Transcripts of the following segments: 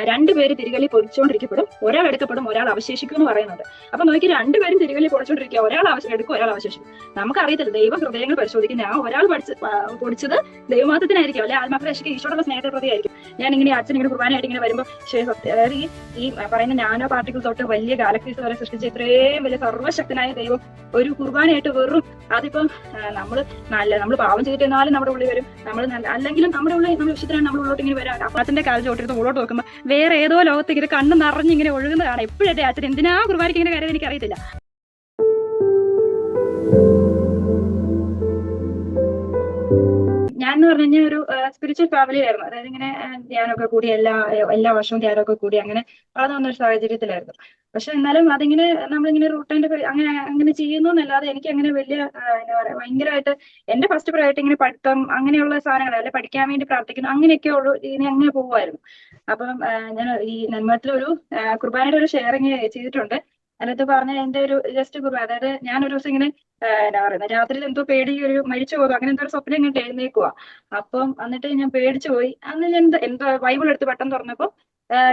രണ്ടുപേര് തിരികള്ളി പൊടിച്ചുകൊണ്ടിരിക്കപ്പെടും, ഒരാൾ എടുക്കപ്പെടും, ഒരാൾ അവശേഷിക്കും എന്ന് പറയുന്നത്. അപ്പൊ നോക്കി, രണ്ടുപേരും തിരികള്ളി പൊടിച്ചോണ്ടിരിക്കുക, ഒരാൾ എടുക്കും, ഒരാൾ അവശേഷിക്കും. നമുക്കറിയത്തില്ല, ദൈവം ഹൃദയങ്ങൾ പരിശോധിക്കുന്ന ആ ഒരാൾ പൊടിച്ചത് ദൈവമാത്രത്തിനായിരിക്കും, അല്ലെ ആത്മാക്കളെ രക്ഷിക്കുക ഈശോയുടെ സ്നേഹത്തെ പ്രതിയായിരിക്കും. ഞാൻ ഇങ്ങനെ അച്ഛൻ ഇങ്ങനെ കുർബാനയായിട്ട് ഇങ്ങനെ വരുമ്പോൾ അതായത് ഈ പറയുന്ന നാനോ പാർട്ടിക്കിൾ തൊട്ട് വലിയ ഗാലക്സീസ് വരെ സൃഷ്ടിച്ച ഇത്രയും വലിയ സർവ്വശക്തനായ ദൈവം ഒരു കുർബാനയായിട്ട് വെറും അതിപ്പം നമ്മൾ പാവം ചെയ്തിരുന്നാലും നമ്മുടെ ഉള്ളിൽ വരും, നമ്മൾ അല്ലെങ്കിലും നമ്മുടെ ഉള്ളിൽ നമ്മൾ വിശുദ്ധരാണ്, നമ്മൾ ഉള്ളോട്ട് ഇങ്ങനെ വരാം. അപ്പത്തിന്റെ കാലത്ത് തൊട്ടിരുന്ന് ഉള്ളോട്ട് നോക്കുമ്പോൾ വേറെ ഏതോ ലോകത്ത് ഇങ്ങനെ കണ്ണ് നിറഞ്ഞിങ്ങനെ ഒഴുകുന്നതാണ്. എപ്പോഴത്തെ അച്ഛൻ എന്തിനാ കുർബാനയ്ക്ക് ഇങ്ങനെ കാര്യം എനിക്ക് അറിയത്തില്ല. ഞാൻ എന്ന് പറഞ്ഞു കഴിഞ്ഞാൽ ഒരു സ്പിരിച്വൽ ഫാമിലിയായിരുന്നു. അതായത് ഇങ്ങനെ ധ്യാനമൊക്കെ കൂടി എല്ലാ വർഷവും ധ്യാനമൊക്കെ കൂടി അങ്ങനെ വളർന്നു വന്ന ഒരു സാഹചര്യത്തിലായിരുന്നു. പക്ഷെ എന്നാലും അതിങ്ങനെ നമ്മളിങ്ങനെ റൂട്ടിന്റെ അങ്ങനെ ചെയ്യുന്നു എന്നല്ലാതെ എനിക്ക് അങ്ങനെ വലിയ എന്താ പറയാ ഭയങ്കരമായിട്ട് എന്റെ ഫസ്റ്റ് പ്രയോറിറ്റി ഇങ്ങനെ പഠിത്തം അങ്ങനെയുള്ള സാധനങ്ങൾ, അല്ലെ പഠിക്കാൻ വേണ്ടി പ്രാർത്ഥിക്കുന്നു അങ്ങനെയൊക്കെ ഉള്ളു, ഇങ്ങനെ അങ്ങനെ പോകുമായിരുന്നു. അപ്പം ഞാൻ ഈ നെന്മത്തിലൊരു കുർബാനയുടെ ഒരു ഷെയറിങ് ചെയ്തിട്ടുണ്ട്. അതിനകത്ത് പറഞ്ഞ എന്റെ ഒരു ജസ്റ്റ് കുർബാന, അതായത് ഞാൻ ഒരു ദിവസം ഇങ്ങനെ എന്താ പറയുന്നത് രാത്രിയിൽ എന്തോ പേടി ഒരു മരിച്ചു പോകും, അങ്ങനെ എന്തോ ഒരു സ്വപ്നം ഇങ്ങോട്ട് എഴുന്നേക്കുക. അപ്പം എന്നിട്ട് ഞാൻ പേടിച്ചു പോയി. അന്ന് ഞാൻ എന്തോ ബൈബിൾ എടുത്ത് പെട്ടെന്ന് തുറന്നപ്പോ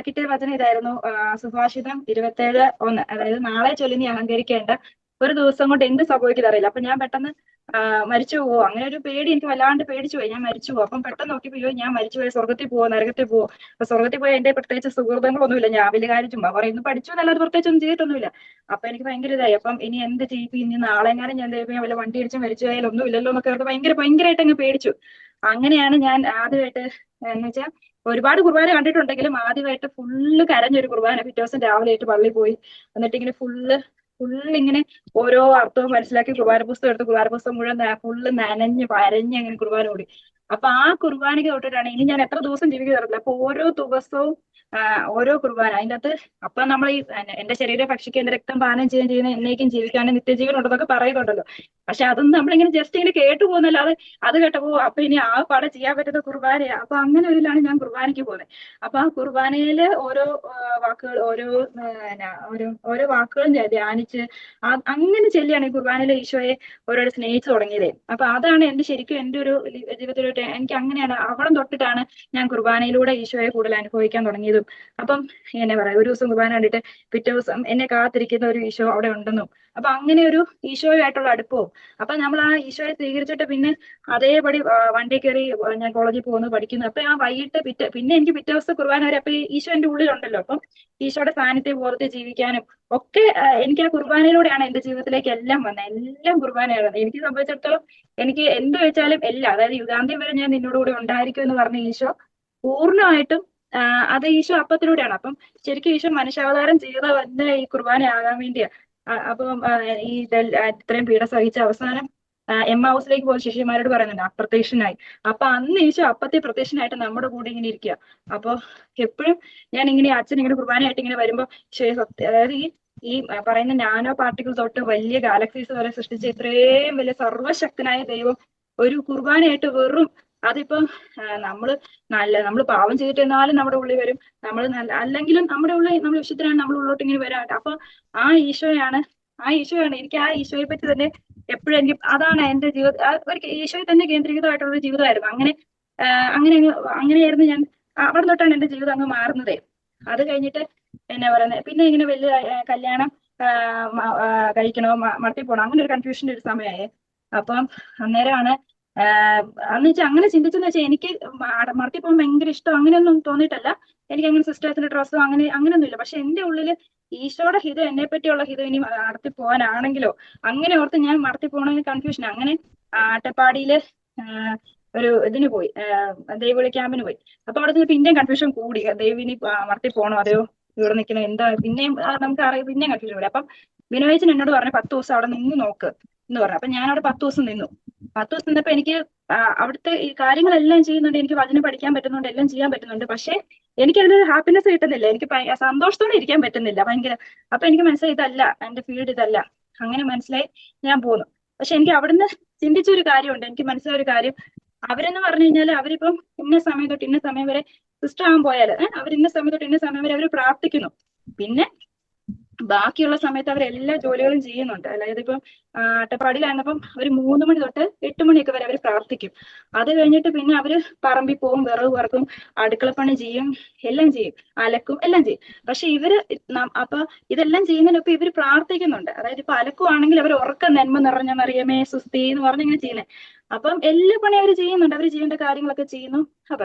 കിട്ടിയ വചനം ഇതായിരുന്നു, സുഭാഷിതം 27:1. അതായത് നാളെ ചൊല്ലി നീ അഹങ്കരിക്കേണ്ട, ഒരു ദിവസം കൊണ്ട് എന്ത് സംഭവിക്കുന്നത് അറിയില്ല. അപ്പൊ ഞാൻ പെട്ടെന്ന് മരിച്ചു പോവോ, അങ്ങനെ ഒരു പേടി എനിക്ക് വല്ലാണ്ട് പേടിച്ചു പോയി, ഞാൻ മരിച്ചു പോകും. അപ്പം പെട്ടെന്ന് നോക്കിയപ്പോ ഞാൻ മരിച്ചു പോയി, സ്വർഗത്തിൽ പോവോ നരകത്തിൽ പോവോ? അപ്പൊ സ്വർഗത്തിൽ പോയി എന്റെ പ്രത്യേകിച്ച് സുഹൃത്തുക്കളൊന്നുമില്ല, ഞാൻ വലിയ കാര്യം ചുമ്മാ പറയുന്നു പഠിച്ചു എന്നല്ലാതെ പ്രത്യേകിച്ച് ഒന്നും ചെയ്തിട്ടൊന്നുമില്ല. അപ്പൊ എനിക്ക് ഭയങ്കര ഇതായി. അപ്പം ഇനി എന്ത് ചെയ്യും, ഇനി നാളെങ്ങാനും ഞാൻ വല്ല വണ്ടി അടിച്ച് മരിച്ചു പോയാൽ ഒന്നും ഇല്ലല്ലോ എന്നൊക്കെ ഭയങ്കരമായിട്ട് അങ്ങ് പേടിച്ചു. അങ്ങനെയാണ് ഞാൻ ആദ്യമായിട്ട് എന്ന് വെച്ചാൽ ഒരുപാട് കുർബാന കണ്ടിട്ടുണ്ടെങ്കിലും ആദ്യമായിട്ട് ഫുള്ള് കരഞ്ഞൊരു കുർബാന പിറ്റേ ദിവസം രാവിലെ ആയിട്ട് പള്ളിയിൽ പോയി. എന്നിട്ട് ഇങ്ങനെ ഫുള്ള് ഇങ്ങനെ ഓരോ അർത്ഥവും മനസ്സിലാക്കി കുർബാന പുസ്തകം എടുത്ത് കുർബാന പുസ്തകം മുഴുവൻ ഫുള്ള് നനഞ്ഞ് വരഞ്ഞ് അങ്ങനെ കുർബാന കൂടി. അപ്പൊ ആ കുർബാനയ്ക്ക് തൊട്ടിട്ടാണ് ഇനി ഞാൻ എത്ര ദിവസം ജീവിക്കുക അറിയില്ല. അപ്പൊ ഓരോ ദിവസവും ഓരോ കുർബാന അതിൻ്റെ അകത്ത് അപ്പൊ നമ്മൾ ഈ എന്റെ ശരീരം ഭക്ഷിക്കുക എന്റെ രക്തം പാനം ചെയ്യുന്ന എന്നേക്കും ജീവിക്കാനും നിത്യജീവൻ ഉണ്ടെന്നൊക്കെ പറയുന്നുണ്ടല്ലോ. പക്ഷെ അതൊന്നും നമ്മളിങ്ങനെ ജസ്റ്റ് ഇങ്ങനെ കേട്ടു പോകുന്നല്ലാതെ അത് കേട്ടപ്പോ അപ്പൊ ഇനി ആ പാടെ ചെയ്യാൻ പറ്റുന്ന കുർബാനയാ. അപ്പൊ അങ്ങനെ ഒരിതാണ് ഞാൻ കുർബാനയ്ക്ക് പോകുന്നത്. അപ്പൊ ആ കുർബാനയില് ഓരോ വാക്കുകൾ ഓരോ വാക്കുകളും ധ്യാനിച്ച് അങ്ങനെ ചെല്ലിയാണ് ഈ കുർബാനയിലെ ഈശോയെ ഓരോട് സ്നേഹിച്ചു തുടങ്ങിയത്. അപ്പൊ അതാണ് എന്റെ ശരിക്കും എന്റെ ഒരു ജീവിതത്തിലോട്ട് എനിക്ക് അങ്ങനെയാണ് അവിടം തൊട്ടിട്ടാണ് ഞാൻ കുർബാനയിലൂടെ ഈശോയെ കൂടുതൽ അനുഭവിക്കാൻ തുടങ്ങിയതും. അപ്പം എന്നെ പറയാം, ഒരു ദിവസം കുർബാന കണ്ടിട്ട് പിറ്റേ ദിവസം എന്നെ കാത്തിരിക്കുന്ന ഒരു ഈശോ അവിടെ ഉണ്ടെന്നും, അപ്പൊ അങ്ങനെ ഒരു ഈശോയുമായിട്ടുള്ള അടുപ്പവും. അപ്പൊ നമ്മൾ ആ ഈശോയെ സ്വീകരിച്ചിട്ട് പിന്നെ അതേപടി വണ്ടി കയറി ഞാൻ കോളേജിൽ പോകുന്നു, പഠിക്കുന്നു. അപ്പൊ ആ വൈകിട്ട് പിന്നെ എനിക്ക് പിറ്റേ ദിവസം കുർബാന വരെ അപ്പൊ ഈശോ എന്റെ ഉള്ളിലുണ്ടല്ലോ. അപ്പം ഈശോയുടെ സാന്നിധ്യം ഓർത്ത് ജീവിക്കാനും ഒക്കെ എനിക്ക് ആ കുർബാനയിലൂടെയാണ് എന്റെ ജീവിതത്തിലേക്ക് എല്ലാം വന്നത്. എല്ലാം കുർബാനയാണ്. എനിക്ക് സംബന്ധിച്ചിടത്തോളം എനിക്ക് എന്ത് വെച്ചാലും എല്ലാം, അതായത് യുഗാന്ത്യം വരെ ഞാൻ നിന്നോട് കൂടെ ഉണ്ടായിരിക്കും എന്ന് പറഞ്ഞ ഈശോ പൂർണ്ണമായിട്ടും അത് ഈശോ അപ്പത്തിലൂടെയാണ്. അപ്പം ശരിക്കും ഈശോ മനുഷ്യാവതാരം ചെയ്ത തന്നെ ഈ കുർബാനയാകാൻ വേണ്ടിയാ. അപ്പം ഈ ഇത്രയും പീഡ സഹിച്ച അവസാനം എമ്മാവൂസിലേക്ക് പോയ ശിഷ്യന്മാരോട് പറയുന്നുണ്ട് അപ്രത്യക്ഷനായി. അപ്പൊ അന്ന് ഈശോ അപ്പത്തെ പ്രത്യക്ഷനായിട്ട് നമ്മുടെ കൂടെ ഇങ്ങനെ ഇരിക്കുക. അപ്പൊ എപ്പോഴും ഞാൻ ഇങ്ങനെ അച്ഛൻ ഇങ്ങനെ കുർബാനയായിട്ട് ഇങ്ങനെ വരുമ്പോ അതായത് ഈ പറയുന്ന നാനോ പാർട്ടിക്കിൾ തൊട്ട് വലിയ ഗാലക്സീസ് വരെ സൃഷ്ടിച്ച ഇത്രയും വലിയ സർവ്വശക്തനായ ദൈവം ഒരു കുർബാനയായിട്ട് വെറും അതിപ്പം നമ്മൾ പാവം ചെയ്തിരുന്നാലും നമ്മുടെ ഉള്ളിൽ വരും, നമ്മൾ അല്ലെങ്കിലും നമ്മുടെ ഉള്ളിൽ നമ്മൾ വിശുദ്ധരാണ്, നമ്മൾ ഉള്ളോട്ട് ഇങ്ങനെ വരാം. അപ്പൊ ആ ഈശോയാണ് എനിക്ക് ആ ഈശോയെ പറ്റി തന്നെ എപ്പോഴും എനിക്ക് അതാണ് എന്റെ ജീവിതം, ഈശോയെ തന്നെ കേന്ദ്രീകൃതമായിട്ടുള്ള ഒരു ജീവിതമായിരുന്നു. അങ്ങനെയായിരുന്നു ഞാൻ. അവിടെ തൊട്ടാണ് എന്റെ ജീവിതം അങ്ങ് മാറുന്നതേ. അത് കഴിഞ്ഞിട്ട് എന്നാ പറയുന്നത്, പിന്നെ ഇങ്ങനെ വലിയ കല്യാണം കഴിക്കണോ മടത്തി പോണോ അങ്ങനെ ഒരു കൺഫ്യൂഷന്റെ ഒരു സമയമായേ. അപ്പം അന്നേരമാണ് അന്ന് വെച്ചാൽ അങ്ങനെ ചിന്തിച്ചെന്ന് വെച്ചാൽ എനിക്ക് മടത്തി പോകാൻ ഭയങ്കര ഇഷ്ടം അങ്ങനെയൊന്നും തോന്നിയിട്ടല്ല. എനിക്ക് അങ്ങനെ സിസ്റ്റേഴ്സിന്റെ ഡ്രസ്സോ അങ്ങനെയൊന്നും ഇല്ല. പക്ഷെ എന്റെ ഉള്ളില് ഈശോയുടെ ഹിതം, എന്നെ പറ്റിയുള്ള ഹിതം ഇനി നടത്തി പോകാനാണെങ്കിലോ അങ്ങനെ ഓർത്ത് ഞാൻ മടത്തി പോകണമെന്ന് കൺഫ്യൂഷൻ. അങ്ങനെ അട്ടപ്പാടിയില് ഒരു ഇതിന് പോയി, ദൈവവിളി ക്യാമ്പിന് പോയി. അപ്പൊ അവിടെ നിന്ന് പിന്നെയും കൺഫ്യൂഷൻ കൂടി, ദൈവിനി മടത്തി പോകണോ അതെയോ ഇവിടെ നിൽക്കണം എന്താ, പിന്നെയും നമുക്ക് അറിയാം, പിന്നെയും കൺഫ്യൂഷൻ കൂടി. അപ്പം വിനോയച്ചൻ എന്നോട് പറഞ്ഞു 10 ദിവസം അവിടെ നിന്ന് നോക്ക് എന്ന് പറഞ്ഞു. അപ്പൊ ഞാൻ അവിടെ 10 ദിവസം നിന്നു. 10 ദിവസം നിന്നപ്പോ എനിക്ക് അവിടുത്തെ ഈ കാര്യങ്ങളെല്ലാം ചെയ്യുന്നുണ്ട്, എനിക്ക് വചനം പഠിക്കാൻ പറ്റുന്നുണ്ട്, എല്ലാം ചെയ്യാൻ പറ്റുന്നുണ്ട്. പക്ഷെ എനിക്കതിനൊരു ഹാപ്പിനെസ് കിട്ടുന്നില്ല, എനിക്ക് സന്തോഷത്തോടെ ഇരിക്കാൻ പറ്റുന്നില്ല ഭയങ്കര. അപ്പൊ എനിക്ക് മനസ്സിലായി ഇതല്ല എന്റെ ഫീൽഡ്, ഇതല്ല. അങ്ങനെ മനസ്സിലായി ഞാൻ പോന്നു. പക്ഷെ എനിക്ക് അവിടുന്ന് ചിന്തിച്ചൊരു കാര്യമുണ്ട്, എനിക്ക് മനസ്സിലായ ഒരു കാര്യം, അവരെന്ന് പറഞ്ഞു കഴിഞ്ഞാൽ അവരിപ്പം ഇന്ന സമയം തൊട്ട് ഇന്ന സമയം വരെ സിസ്റ്റർ ആകാൻ പോയാൽ അവർ ഇന്ന സമയം തൊട്ട് ഇന്ന സമയം വരെ അവർ പ്രാർത്ഥിക്കുന്നു. പിന്നെ ബാക്കിയുള്ള സമയത്ത് അവർ എല്ലാ ജോലികളും ചെയ്യുന്നുണ്ട്. അതായത് ഇപ്പം അട്ടപ്പാടിയിലായിരുന്നപ്പം ഒരു 3 മണി തൊട്ട് 8 മണിയൊക്കെ വരെ അവർ പ്രാർത്ഥിക്കും. അത് കഴിഞ്ഞിട്ട് പിന്നെ അവര് പറമ്പിൽ പോവും, വിറക് പറക്കും, അടുക്കളപ്പണി ചെയ്യും, എല്ലാം ചെയ്യും, അലക്കും, എല്ലാം ചെയ്യും. പക്ഷെ ഇവര് അപ്പൊ ഇതെല്ലാം ചെയ്യുന്നതിനൊപ്പം ഇവര് പ്രാർത്ഥിക്കുന്നുണ്ട്. അതായത് ഇപ്പൊ അലക്കുവാണെങ്കിൽ അവർ ഉറക്ക നന്മ നിറഞ്ഞ മറിയമേ സുസ്തി എന്ന് പറഞ്ഞിങ്ങനെ ചെയ്യുന്നത്. അപ്പം എല്ലാ പണി അവർ ചെയ്യുന്നുണ്ട്, അവർ ചെയ്യേണ്ട കാര്യങ്ങളൊക്കെ ചെയ്യുന്നു.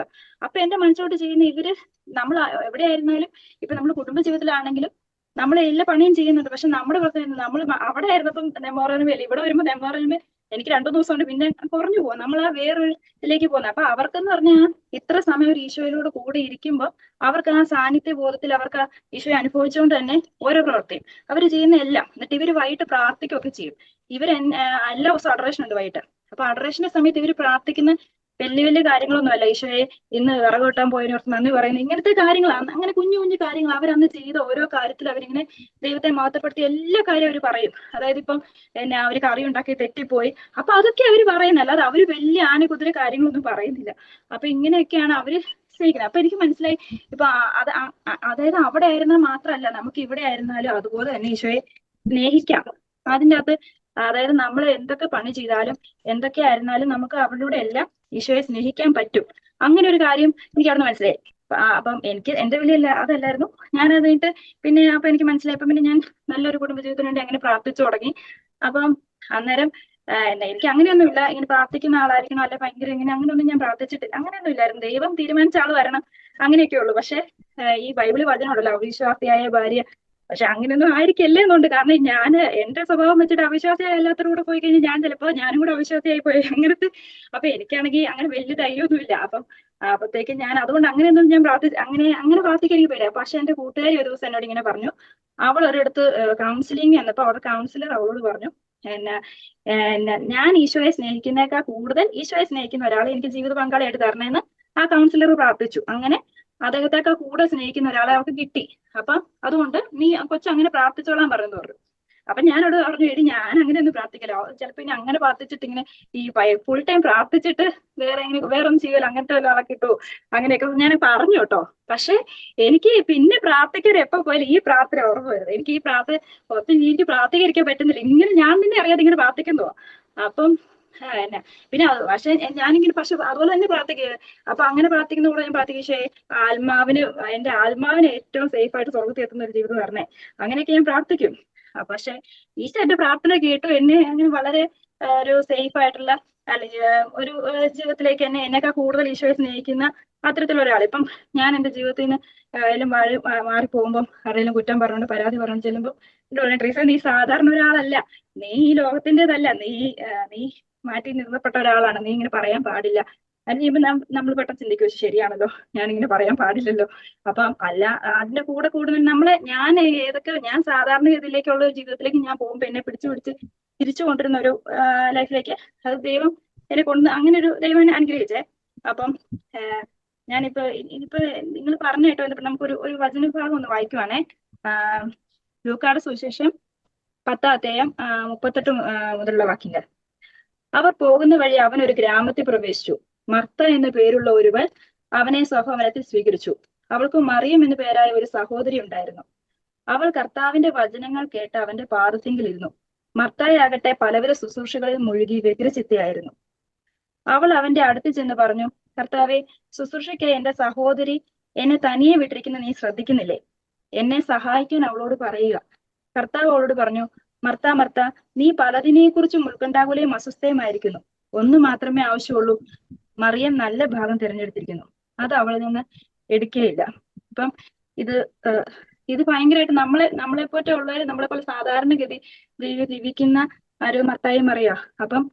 അപ്പൊ എന്റെ മനസ്സിലോട്ട് ചെയ്യുന്ന ഇവര് നമ്മൾ എവിടെയായിരുന്നാലും ഇപ്പൊ നമ്മൾ കുടുംബജീവിതത്തിലാണെങ്കിലും നമ്മൾ എല്ലാ പണിയും ചെയ്യുന്നുണ്ട്. പക്ഷെ നമ്മുടെ പ്രത്യേകത നമ്മൾ അവിടെ ആയിരുന്നപ്പം നെമ്മോറനുമേ ഇവിടെ വരുമ്പോൾ നെമ്മോറനുമേ എനിക്ക് 2 ദിവസം കൊണ്ട് പിന്നെ കുറഞ്ഞു പോകും. നമ്മൾ ആ വേറൊരു ഇതിലേക്ക് പോകുന്നത്. അപ്പൊ അവർക്കെന്ന് പറഞ്ഞാൽ ഇത്ര സമയം ഒരു ഈശോയിലൂടെ കൂടെ ഇരിക്കുമ്പോൾ അവർക്ക് ആ സാന്നിധ്യ ബോധത്തിൽ അവർക്ക് ആ ഈശോയെ അനുഭവിച്ചുകൊണ്ട് തന്നെ ഓരോ പ്രവൃത്തിയും അവർ ചെയ്യുന്ന എല്ലാം. എന്നിട്ട് ഇവർ വൈകിട്ട് പ്രാർത്ഥിക്കുകയൊക്കെ ചെയ്യും. ഇവർ എല്ലാ ദിവസവും അഡറേഷൻ ഉണ്ട് വൈകിട്ട്. അപ്പൊ അഡറേഷന്റെ സമയത്ത് ഇവർ പ്രാർത്ഥിക്കുന്ന വലിയ വലിയ കാര്യങ്ങളൊന്നും അല്ല. ഈശോയെ ഇന്ന് വിറക് വെട്ടാൻ പോയതിനോർത്ത് നന്ദി പറയുന്നത്, ഇങ്ങനത്തെ കാര്യങ്ങളാണ്. അങ്ങനെ കുഞ്ഞു കുഞ്ഞു കാര്യങ്ങൾ അവരന്ന് ചെയ്ത ഓരോ കാര്യത്തിൽ അവരിങ്ങനെ ദൈവത്തെ മഹത്വപ്പെടുത്തി എല്ലാ കാര്യം അവർ പറയും. അതായത് ഇപ്പം എന്നാ അവര് കറി ഉണ്ടാക്കി തെറ്റിപ്പോയി, അപ്പൊ അതൊക്കെ അവര് പറയുന്നത്, അല്ലാതെ അവര് വലിയ ആനകുതിര കാര്യങ്ങളൊന്നും പറയുന്നില്ല. അപ്പൊ ഇങ്ങനെയൊക്കെയാണ് അവര് സ്നേഹിക്കുന്നത്. അപ്പൊ എനിക്ക് മനസ്സിലായി ഇപ്പൊ അതായത് അവിടെ ആയിരുന്നാൽ മാത്രമല്ല, നമുക്ക് ഇവിടെ ആയിരുന്നാലും അതുപോലെ തന്നെ ഈശോയെ സ്നേഹിക്കാം. അതിൻ്റെ അകത്ത് അതായത് നമ്മൾ എന്തൊക്കെ പണി ചെയ്താലും എന്തൊക്കെ ആയിരുന്നാലും നമുക്ക് അവരുടെ എല്ലാം ഈശോയെ സ്നേഹിക്കാൻ പറ്റും. അങ്ങനെ ഒരു കാര്യം എനിക്ക് അവിടെ മനസ്സിലായി. അപ്പം എനിക്ക് എന്റെ വിളിയല്ല അതല്ലായിരുന്നു. ഞാൻ അത് കഴിഞ്ഞിട്ട് പിന്നെ അപ്പൊ എനിക്ക് മനസ്സിലായപ്പോ പിന്നെ ഞാൻ നല്ലൊരു കുടുംബജീവിതത്തിന് വേണ്ടി അങ്ങനെ പ്രാർത്ഥിച്ചു തുടങ്ങി. അപ്പം അന്നേരം എനിക്ക് അങ്ങനെയൊന്നുമില്ല ഇങ്ങനെ പ്രാർത്ഥിക്കുന്ന ആളായിരിക്കണം, അല്ലെ ഭയങ്കര ഇങ്ങനെ അങ്ങനെയൊന്നും ഞാൻ പ്രാർത്ഥിച്ചിട്ടില്ല. അങ്ങനെയൊന്നും ഇല്ലായിരുന്നു. ദൈവം തീരുമാനിച്ച ആൾ വരണം, അങ്ങനെയൊക്കെ ഉള്ളൂ. പക്ഷെ ഈ ബൈബിള് വചനം ഉണ്ടല്ലോ, അവിശ്വാസിയായ ഭാര്യ. പക്ഷെ അങ്ങനെയൊന്നും ആയിരിക്കല്ലേ എന്നുണ്ട്. കാരണം ഞാൻ എന്റെ സ്വഭാവം വെച്ചിട്ട് അവിശ്വാസിയായ കൂടെ പോയി കഴിഞ്ഞാൽ ഞാൻ ചിലപ്പോ ഞാനും കൂടെ അവിശ്വാസിയായി പോയി അങ്ങനത്തെ. അപ്പൊ എനിക്കാണെങ്കിൽ അങ്ങനെ വലിയ ധൈര്യമൊന്നുമില്ല. അപ്പത്തേക്ക് ഞാൻ അതുകൊണ്ട് അങ്ങനെയൊന്നും ഞാൻ അങ്ങനെ പ്രാർത്ഥിക്കാൻ എനിക്ക് പേടിയാ. പക്ഷെ എന്റെ കൂട്ടുകാരി ഒരു ദിവസം എന്നോട് ഇങ്ങനെ പറഞ്ഞു. അവൾ ഒരിടത്ത് കൗൺസിലിംഗ് എന്നപ്പോ അവിടെ കൗൺസിലർ അവളോട് പറഞ്ഞു, എന്നാ ഞാൻ ഈശോയെ സ്നേഹിക്കുന്നേക്കാൾ കൂടുതൽ ഈശോയെ സ്നേഹിക്കുന്ന ഒരാളെ എനിക്ക് ജീവിത പങ്കാളിയായിട്ട് തരണേന്ന് ആ കൗൺസിലർ പ്രാർത്ഥിച്ചു. അങ്ങനെ അദ്ദേഹത്തെക്കാൾ കൂടെ സ്നേഹിക്കുന്ന ഒരാളെ അവർക്ക് കിട്ടി. അപ്പൊ അതുകൊണ്ട് നീ കൊച്ചങ്ങനെ പ്രാർത്ഥിച്ചോളാൻ പറഞ്ഞു. അപ്പൊ ഞാനോട് പറഞ്ഞു, എടി ഞാൻ അങ്ങനെ ഒന്നും പ്രാർത്ഥിക്കലോ, ചിലപ്പോ ഇനി അങ്ങനെ പ്രാർത്ഥിച്ചിട്ട് ഇങ്ങനെ ഈ ഫുൾ ടൈം പ്രാർത്ഥിച്ചിട്ട് വേറെ ഒന്നും ചെയ്യലോ, അങ്ങനത്തെ വല്ല ആളെ കിട്ടുമോ, അങ്ങനെയൊക്കെ ഞാൻ പറഞ്ഞു കേട്ടോ. പക്ഷെ എനിക്ക് പിന്നെ പ്രാർത്ഥിക്കാൻ എപ്പോ പോയാലും ഈ പ്രാർത്ഥന ഓർമ്മ വരുന്നത്. എനിക്ക് ഈ പ്രാർത്ഥന എനിക്ക് പ്രാർത്ഥികരിക്കാൻ പറ്റുന്നില്ല. ഇങ്ങനെ ഞാൻ തന്നെ അറിയാതെ ഇങ്ങനെ പ്രാർത്ഥിക്കുന്നോ. അപ്പം എന്നാ പിന്നെ പക്ഷെ ഞാനിങ്ങനെ പക്ഷെ അതുപോലെ തന്നെ പ്രാർത്ഥിക്കുക. അപ്പൊ അങ്ങനെ പ്രാർത്ഥിക്കുന്ന കൂടെ ഞാൻ പ്രാർത്ഥിക്കേ എന്റെ ആത്മാവിനെ ഏറ്റവും സേഫ് ആയിട്ട് സ്വർഗത്തിൽ എത്തുന്ന ഒരു ജീവിതം വരണേ, അങ്ങനെയൊക്കെ ഞാൻ പ്രാർത്ഥിക്കും. പക്ഷെ ഈശോ എന്റെ പ്രാർത്ഥന കേട്ടു. എന്നെ അങ്ങനെ വളരെ ഒരു സേഫ് ആയിട്ടുള്ള അല്ലെങ്കിൽ ഒരു ജീവിതത്തിലേക്ക് എന്നെക്കാൾ കൂടുതൽ ഈശോയെ സ്നേഹിക്കുന്ന അത്തരത്തിലുള്ള ഒരാൾ. ഇപ്പം ഞാൻ എന്റെ ജീവിതത്തിൽ നിന്ന് ഏതെങ്കിലും മാറി പോകുമ്പോൾ ആരെങ്കിലും കുറ്റം പറഞ്ഞുകൊണ്ട് പരാതി പറഞ്ഞു ചെല്ലുമ്പോൾ എന്റെ പറയുന്നത്, ട്രീസ നീ സാധാരണ ഒരാളല്ല, നീ ഈ ലോകത്തിൻ്റെതല്ല, നീ മാറ്റി നിർത്തപ്പെട്ട ഒരാളാണ്, നീ ഇങ്ങനെ പറയാൻ പാടില്ല. അത് ചെയ്യുമ്പോൾ നമ്മൾ പെട്ടെന്ന് ചിന്തിക്കും, ശരിയാണല്ലോ, ഞാനിങ്ങനെ പറയാൻ പാടില്ലല്ലോ. അപ്പം അല്ല അതിന്റെ കൂടെ കൂടുതൽ ഞാൻ സാധാരണ ഇതിലേക്കുള്ള ഒരു ജീവിതത്തിലേക്ക് ഞാൻ പോകുമ്പോൾ എന്നെ പിടിച്ച് തിരിച്ചു കൊണ്ടിരുന്ന ഒരു ലൈഫിലേക്ക് അത് ദൈവം എന്നെ അങ്ങനെ ഒരു ദൈവം എന്നെ അനുഗ്രഹിച്ചേ. അപ്പം ഞാനിപ്പോ നിങ്ങൾ പറഞ്ഞു കേട്ടോ, നമുക്കൊരു വചനഭാഗം ഒന്ന് വായിക്കുവാണേ. ലൂക്കായുടെ സുവിശേഷം 10-ാം അധ്യായം 38 മുതലുള്ള വാക്യങ്ങൾ. അവർ പോകുന്ന വഴി അവൻ ഒരു ഗ്രാമത്തിൽ പ്രവേശിച്ചു. മർത്ത എന്നു പേരുള്ള ഒരുവൾ അവനെ സ്വഭവനത്തിൽ സ്വീകരിച്ചു. അവൾക്ക് മറിയം എന്നു പേരായ ഒരു സഹോദരി ഉണ്ടായിരുന്നു. അവൾ കർത്താവിന്റെ വചനങ്ങൾ കേട്ട് അവന്റെ പാദത്തിങ്കിലിരുന്നു. മർത്തായാകട്ടെ പലവിധ ശുശ്രൂഷകളിൽ മുഴുകി വ്യഗ്രചിത്തയായിരുന്നു. അവൾ അവന്റെ അടുത്ത് ചെന്ന് പറഞ്ഞു, കർത്താവെ, ശുശ്രൂഷയ്ക്ക് എന്റെ സഹോദരി എന്നെ തനിയെ വിട്ടിരിക്കുന്ന നീ ശ്രദ്ധിക്കുന്നില്ലേ? എന്നെ സഹായിക്കാൻ അവളോട് പറയുക. കർത്താവ് അവളോട് പറഞ്ഞു, മർത്ത മർത്ത, നീ പലതിനെക്കുറിച്ചും ഉത്കണ്ഠാകുലയും അസ്വസ്ഥയുമായിരിക്കുന്നു. ഒന്നു മാത്രമേ ആവശ്യമുള്ളൂ. മറിയം നല്ല ഭാഗം തിരഞ്ഞെടുത്തിരിക്കുന്നു, അത് അവളിൽ നിന്ന് എടുക്കുകയില്ല. അപ്പം ഇത് ഭയങ്കരമായിട്ട് നമ്മളെ പോലെ ഉള്ളവര്, നമ്മളെ പോലെ സാധാരണഗതി ജീവിക്കുന്ന ഒരു മർത്തായി മറിയ. അപ്പം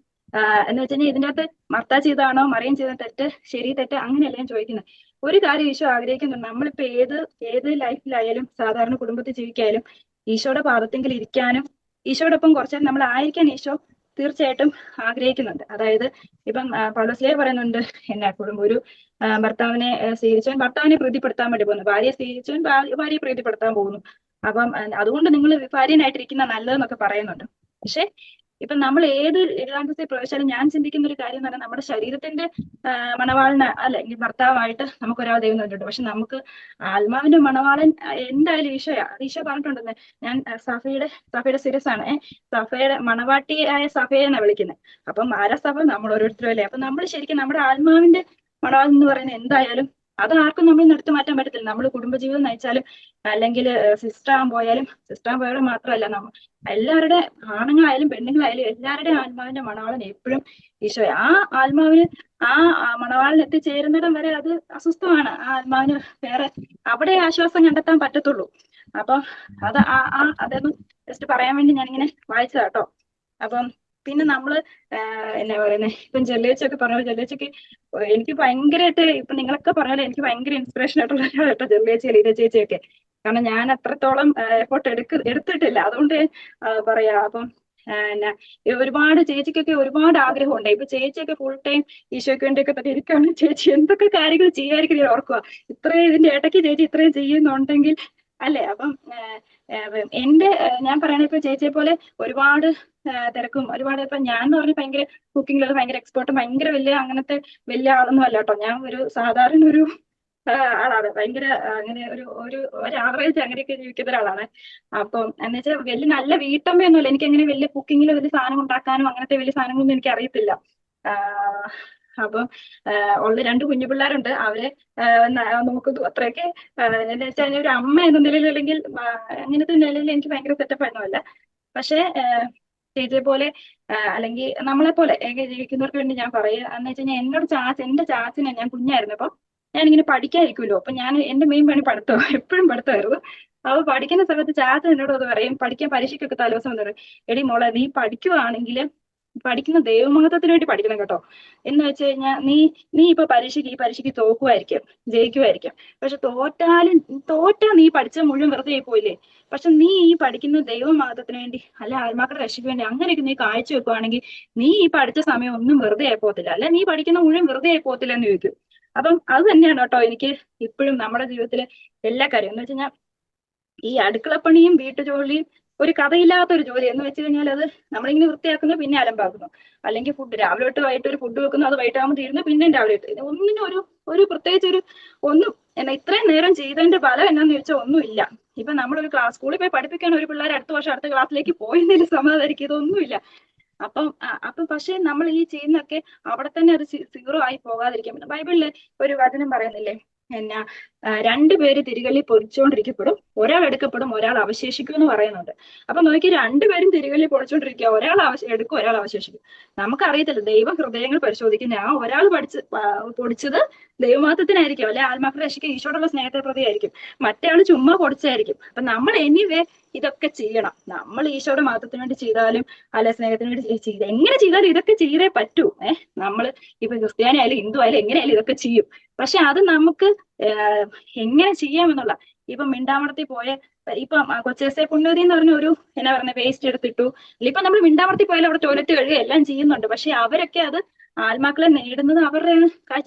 എന്ന് വെച്ച് കഴിഞ്ഞാൽ ഇതിൻ്റെ അകത്ത് മർത്ത ചെയ്താണോ മറിയം ചെയ്ത തെറ്റ്, ശരി തെറ്റ് അങ്ങനെയല്ല ഞാൻ ചോദിക്കുന്നത്. ഒരു കാര്യം ഈശോ ആഗ്രഹിക്കുന്നുണ്ട്, നമ്മളിപ്പോ ഏത് ലൈഫിലായാലും സാധാരണ കുടുംബത്തിൽ ജീവിക്കായാലും ഈശോയുടെ പാദത്തെങ്കിൽ ഇരിക്കാനും ഈശോടൊപ്പം കുറച്ചു നേരം നമ്മൾ ആയിരിക്കാൻ ഈശോ തീർച്ചയായിട്ടും ആഗ്രഹിക്കുന്നുണ്ട്. അതായത് ഇപ്പം പൗലോസ്ലീഹ പറയുന്നുണ്ട്, എന്നാ ഒരു ഭർത്താവിനെ സ്വീകരിച്ചവൻ ഭർത്താവിനെ പ്രീതിപ്പെടുത്താൻ വേണ്ടി പോകുന്നു, ഭാര്യയെ സ്വീകരിച്ചവൻ ഭാര്യയെ പ്രീതിപ്പെടുത്താൻ പോകുന്നു. അപ്പം അതുകൊണ്ട് നിങ്ങൾ ഭാര്യനായിട്ടിരിക്കുന്ന നല്ലതെന്നൊക്കെ പറയുന്നുണ്ട്. പക്ഷെ ഇപ്പൊ നമ്മൾ ഏത് ഏകാന്തത്തിൽ പ്രവേശിച്ചാലും ഞാൻ ചിന്തിക്കുന്ന ഒരു കാര്യം എന്ന് പറഞ്ഞാൽ നമ്മുടെ ശരീരത്തിന്റെ മണവാളന് അല്ലെങ്കിൽ ഭർത്താവായിട്ട് നമുക്ക് ഒരാൾ ദൈവം തന്നിട്ടുണ്ട്. പക്ഷെ നമുക്ക് ആത്മാവിന്റെ മണവാളൻ എന്തായാലും ഈശോയാ. അത് ഈശോ പറഞ്ഞിട്ടുണ്ടെന്ന്. ഞാൻ സഭയുടെ ശിരസാണ്. സഭയുടെ മണവാട്ടിയായ സഭയെ എന്നാ വിളിക്കുന്നത്. അപ്പം ആരാ സഭ? നമ്മൾ ഓരോരുത്തരും അല്ലേ. അപ്പൊ നമ്മൾ ശരിക്കും നമ്മുടെ ആത്മാവിന്റെ മണവാളൻ എന്ന് പറയുന്നത് എന്തായാലും അത് ആർക്കും നമ്മൾ എടുത്തു മാറ്റാൻ പറ്റത്തില്ല. നമ്മൾ കുടുംബജീവിതം നയിച്ചാലും അല്ലെങ്കിൽ സിസ്റ്ററാകാൻ പോയാലും മാത്രമല്ല, നമ്മൾ എല്ലാവരുടെ ആണുങ്ങളായാലും പെണ്ണുങ്ങളായാലും എല്ലാവരുടെയും ആത്മാവിന്റെ മണവാളൻ എപ്പോഴും ഈശോയെ. ആ ആത്മാവിന് ആ മണവാളിന് എത്തിച്ചേരുന്നിടം വരെ അത് അസ്വസ്ഥമാണ്. ആ ആത്മാവിന് വേറെ അവിടെ ആശ്വാസം കണ്ടെത്താൻ പറ്റത്തുള്ളൂ. അപ്പൊ അത് അതൊന്ന് ജസ്റ്റ് പറയാൻ വേണ്ടി ഞാനിങ്ങനെ വായിച്ചതാ കേട്ടോ. അപ്പം പിന്നെ നമ്മള് എന്നാ പറയുന്നത്, ഇപ്പം ചെല്ലേച്ചൊക്കെ പറഞ്ഞ ചെല്ലേച്ചക്ക് എനിക്ക് ഭയങ്കരമായിട്ട് ഇപ്പൊ നിങ്ങളൊക്കെ പറഞ്ഞാലും എനിക്ക് ഭയങ്കര ഇൻസ്പിറേഷൻ ആയിട്ടുള്ള കേട്ടോ ചെല്ലേച്ചി ലീല ചേച്ചിയൊക്കെ. കാരണം ഞാൻ അത്രത്തോളം എഫോർട്ട് എടുത്തിട്ടില്ല, അതുകൊണ്ട് പറയാ. അപ്പം എന്നാ ഒരുപാട് ചേച്ചിക്കൊക്കെ ഒരുപാട് ആഗ്രഹമുണ്ട്. ഇപ്പൊ ചേച്ചിയൊക്കെ ഫുൾ ടൈം ഈശോയ്ക്ക് വേണ്ടിയൊക്കെ ഇരിക്കുകയാണ്. ചേച്ചി എന്തൊക്കെ കാര്യങ്ങൾ ചെയ്യായിരിക്കും ഞാൻ ഓർക്കുക. ഇത്രയും ഇതിന്റെ ഇടയ്ക്ക് ചേച്ചി ഇത്രയും ചെയ്യുന്നുണ്ടെങ്കിൽ അല്ലേ. അപ്പം ഞാൻ പറയണ ഇപ്പൊ ചേച്ചിയെ പോലെ ഒരുപാട് തിരക്കും ഒരുപാട്. ഇപ്പൊ ഞാൻ എന്ന് പറഞ്ഞാൽ ഭയങ്കര കുക്കിങ്ങിലൊക്കെ ഭയങ്കര എക്സ്പേർട്ടും ഭയങ്കര അങ്ങനത്തെ വലിയ ആളൊന്നും അല്ല കേട്ടോ. ഞാൻ ഒരു സാധാരണ ഒരു ആളാണ്. ഭയങ്കര അങ്ങനെ ഒരു ആവറേജ് അങ്ങനെയൊക്കെ ജീവിക്കുന്ന ഒരാളാണ്. അപ്പം എന്ന് വെച്ചാൽ വലിയ നല്ല വീട്ടമ്മയൊന്നുമല്ല. എനിക്ക് അങ്ങനെ വലിയ കുക്കിങ്ങിൽ വലിയ സാധനം ഉണ്ടാക്കാനും അങ്ങനത്തെ വലിയ സാധനങ്ങളൊന്നും എനിക്ക് അറിയത്തില്ല. അപ്പം ഉള്ള 2 കുഞ്ഞു പിള്ളേരുണ്ട്. അവരെ നോക്കുന്നു, അത്രയൊക്കെ. എന്ന് വെച്ചാൽ ഒരു അമ്മ എന്ന നിലയിൽ അല്ലെങ്കിൽ അങ്ങനത്തെ നിലയിൽ എനിക്ക് ഭയങ്കര സെറ്റപ്പ് ഒന്നുമല്ല. പക്ഷെ ചേച്ചിയെ പോലെ അല്ലെങ്കിൽ നമ്മളെ പോലെ ജീവിക്കുന്നവർക്ക് വേണ്ടി ഞാൻ പറയുക എന്ന് വെച്ച് കഴിഞ്ഞാൽ എന്റെ ചാച്ചനെ ഞാൻ കുഞ്ഞായിരുന്നു. ഞാനിങ്ങനെ പഠിക്കാതിരിക്കുമല്ലോ. അപ്പൊ ഞാൻ എന്റെ മെയിൻ പണി പഠിത്തം, എപ്പോഴും പഠിത്തമായിരുന്നു. അപ്പൊ പഠിക്കുന്ന സമയത്ത് ചാച്ച എന്നോട് അത് പറയും, പഠിക്കാൻ പരീക്ഷയ്ക്കൊക്കെ തലേദിവസം എന്ന് പറയും, എടി മോളെ നീ പഠിക്കുവാണെങ്കിൽ പഠിക്കുന്ന ദൈവമഹത്വത്തിന് വേണ്ടി പഠിക്കണം കേട്ടോ. എന്ന് വെച്ച് കഴിഞ്ഞാൽ നീ ഇപ്പൊ ഈ പരീക്ഷയ്ക്ക് തോക്കുമായിരിക്കും, ജയിക്കുമായിരിക്കും. പക്ഷെ തോറ്റാ നീ പഠിച്ച മുഴുവൻ വെറുതെ ആയി പോയില്ലേ. പക്ഷെ നീ ഈ പഠിക്കുന്ന ദൈവമഹത്വത്തിന് വേണ്ടി അല്ലെ ആത്മാക്കളുടെ രക്ഷയ്ക്ക് വേണ്ടി അങ്ങനെയൊക്കെ നീ കാഴ്ച വെക്കുവാണെങ്കിൽ നീ ഈ പഠിച്ച സമയം ഒന്നും വെറുതെ ആയി പോകത്തില്ല. അല്ലെ നീ പഠിക്കുന്ന മുഴുവൻ വെറുതെ ആയി പോകത്തില്ല എന്ന് ചോദിക്കും. അപ്പം അത് തന്നെയാണ് കേട്ടോ എനിക്ക് ഇപ്പോഴും നമ്മുടെ ജീവിതത്തിലെ എല്ലാ കാര്യവും. എന്ന് വെച്ച് കഴിഞ്ഞാൽ ഈ അടുക്കളപ്പണിയും വീട്ടുജോലിയും ഒരു കഥയില്ലാത്ത ഒരു ജോലി. എന്ന് വെച്ച് കഴിഞ്ഞാൽ അത് നമ്മളിങ്ങനെ വൃത്തിയാക്കുന്നു, പിന്നെ അലമ്പാക്കുന്നു. അല്ലെങ്കിൽ ഫുഡ് രാവിലെ തൊട്ട് വൈകിട്ട് ഒരു ഫുഡ് വെക്കുന്നു, അത് വൈകിട്ടാകുമ്പോൾ തീരുന്നു, പിന്നെ രാവിലെ ഇട്ട്. ഒന്നിനും ഒരു പ്രത്യേകിച്ച് ഒന്നും എന്നാ ഇത്രയും നേരം ചെയ്തതിന്റെ ഫലം എന്നാന്ന് ചോദിച്ചാൽ ഒന്നുമില്ല. ഇപ്പൊ നമ്മളൊരു സ്കൂളിൽ പോയി പഠിപ്പിക്കാൻ ഒരു പിള്ളേർ അടുത്ത വർഷം അടുത്ത ക്ലാസ്സിലേക്ക് പോയതിന് സമാധാനിക്കും, ഇതൊന്നുമില്ല. അപ്പം പക്ഷെ നമ്മൾ ഈ ചെയ്യുന്നൊക്കെ അവിടെ തന്നെ അത് സീറോ ആയി പോകാതിരിക്കും. ബൈബിളില് ഒരു വചനം പറയുന്നില്ലേ, എന്നാ 2 പേര് തിരികല്ലിൽ പൊടിച്ചുകൊണ്ടിരിക്കപ്പെടും, ഒരാൾ എടുക്കപ്പെടും, ഒരാൾ അവശേഷിക്കും എന്ന് പറയുന്നുണ്ട്. അപ്പൊ നോക്കി 2 പേരും തിരികല്ലിൽ പൊടിച്ചുകൊണ്ടിരിക്കുക, ഒരാൾ എടുക്കും, ഒരാൾ അവശേഷിക്കും. നമുക്കറിയത്തില്ല, ദൈവ ഹൃദയങ്ങൾ പരിശോധിക്കുന്ന ആ ഒരാൾ പൊടിച്ചത് ദൈവമാത്രത്തിനായിരിക്കും, അല്ലെ ആത്മാക്കളുടെ രക്ഷയ്ക്ക് ഈശോടുള്ള സ്നേഹത്തെ പ്രതിയായിരിക്കും. മറ്റേ ആള് ചുമ്മാ പൊടിച്ചായിരിക്കും. അപ്പൊ നമ്മൾ എനിവേ ഇതൊക്കെ ചെയ്യണം. നമ്മൾ ഈശോയുടെ മാത്രത്തിന് വേണ്ടി ചെയ്താലും അല്ലെ സ്നേഹത്തിന് വേണ്ടി എങ്ങനെ ചെയ്താലും ഇതൊക്കെ ചെയ്തേ പറ്റൂ. നമ്മൾ ഇപ്പൊ ക്രിസ്ത്യാനി ആയാലും ഹിന്ദു ആയാലും എങ്ങനെയായാലും ഇതൊക്കെ ചെയ്യും. പക്ഷെ അത് നമുക്ക് എങ്ങനെ ചെയ്യാമെന്നുള്ള, ഇപ്പൊ മിണ്ടാമടത്തിൽ പോയ ഇപ്പൊ കൊച്ചേസെ പുണ്യവതി എന്ന് പറഞ്ഞ ഒരു എന്നാ പറയുന്നത് വേസ്റ്റ് എടുത്തിട്ടു. ഇപ്പൊ നമ്മൾ മിണ്ടാമടത്തിൽ പോയാലും അവിടെ ടോയ്ലറ്റ് കഴുകുക എല്ലാം ചെയ്യുന്നുണ്ട്. പക്ഷെ അവരൊക്കെ അത് ആത്മാക്കളെ നേടുന്നത് അവരുടെ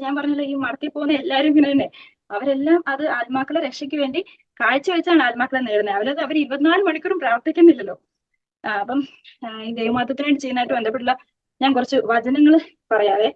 ഞാൻ പറഞ്ഞല്ലോ, ഈ മടത്തിൽ പോകുന്ന എല്ലാവരും ഇങ്ങനെ തന്നെ. അവരെല്ലാം അത് ആത്മാക്കളെ രക്ഷയ്ക്ക് വേണ്ടി കാഴ്ചവെച്ചാണ് ആത്മാക്കളെ നേടുന്നത്. അവർ 24 മണിക്കൂറും പ്രാർത്ഥിക്കുന്നില്ലല്ലോ. അപ്പം ഈ ദൈവമാത്രത്തിന് വേണ്ടി ചെയ്യുന്നതായിട്ട് ബന്ധപ്പെട്ടുള്ള ഞാൻ കുറച്ച് വചനങ്ങൾ പറയാവേ.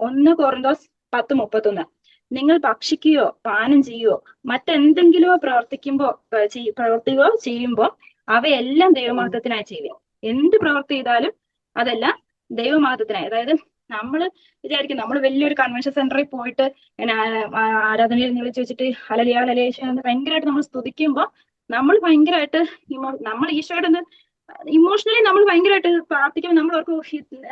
1 കൊറിന്തോസ് 10:31. നിങ്ങൾ ഭക്ഷിക്കുകയോ പാനം ചെയ്യുകയോ മറ്റെന്തെങ്കിലുമോ പ്രവർത്തിക്കുകയോ ചെയ്യുമ്പോൾ അവയെല്ലാം ദൈവമഹത്വത്തിനായി ചെയ്യുക. എന്ത് പ്രവൃത്തി ചെയ്താലും അതെല്ലാം ദൈവമഹത്വത്തിനായി. അതായത് നമ്മൾ വിചാരിക്കും നമ്മൾ വലിയൊരു കൺവെൻഷൻ സെന്ററിൽ പോയിട്ട് ആരാധനയിൽ വിളിച്ച് വെച്ചിട്ട് ഹല്ലേലൂയ ഹല്ലേലൂയ ഭയങ്കരമായിട്ട് നമ്മൾ സ്തുതിക്കുമ്പോൾ നമ്മൾ ഭയങ്കരമായിട്ട് നമ്മൾ ഈശോയുടെ ഇമോഷണലി നമ്മൾ ഭയങ്കരമായിട്ട് പ്രാർത്ഥിക്കുമ്പോൾ നമ്മൾ ഓർക്കും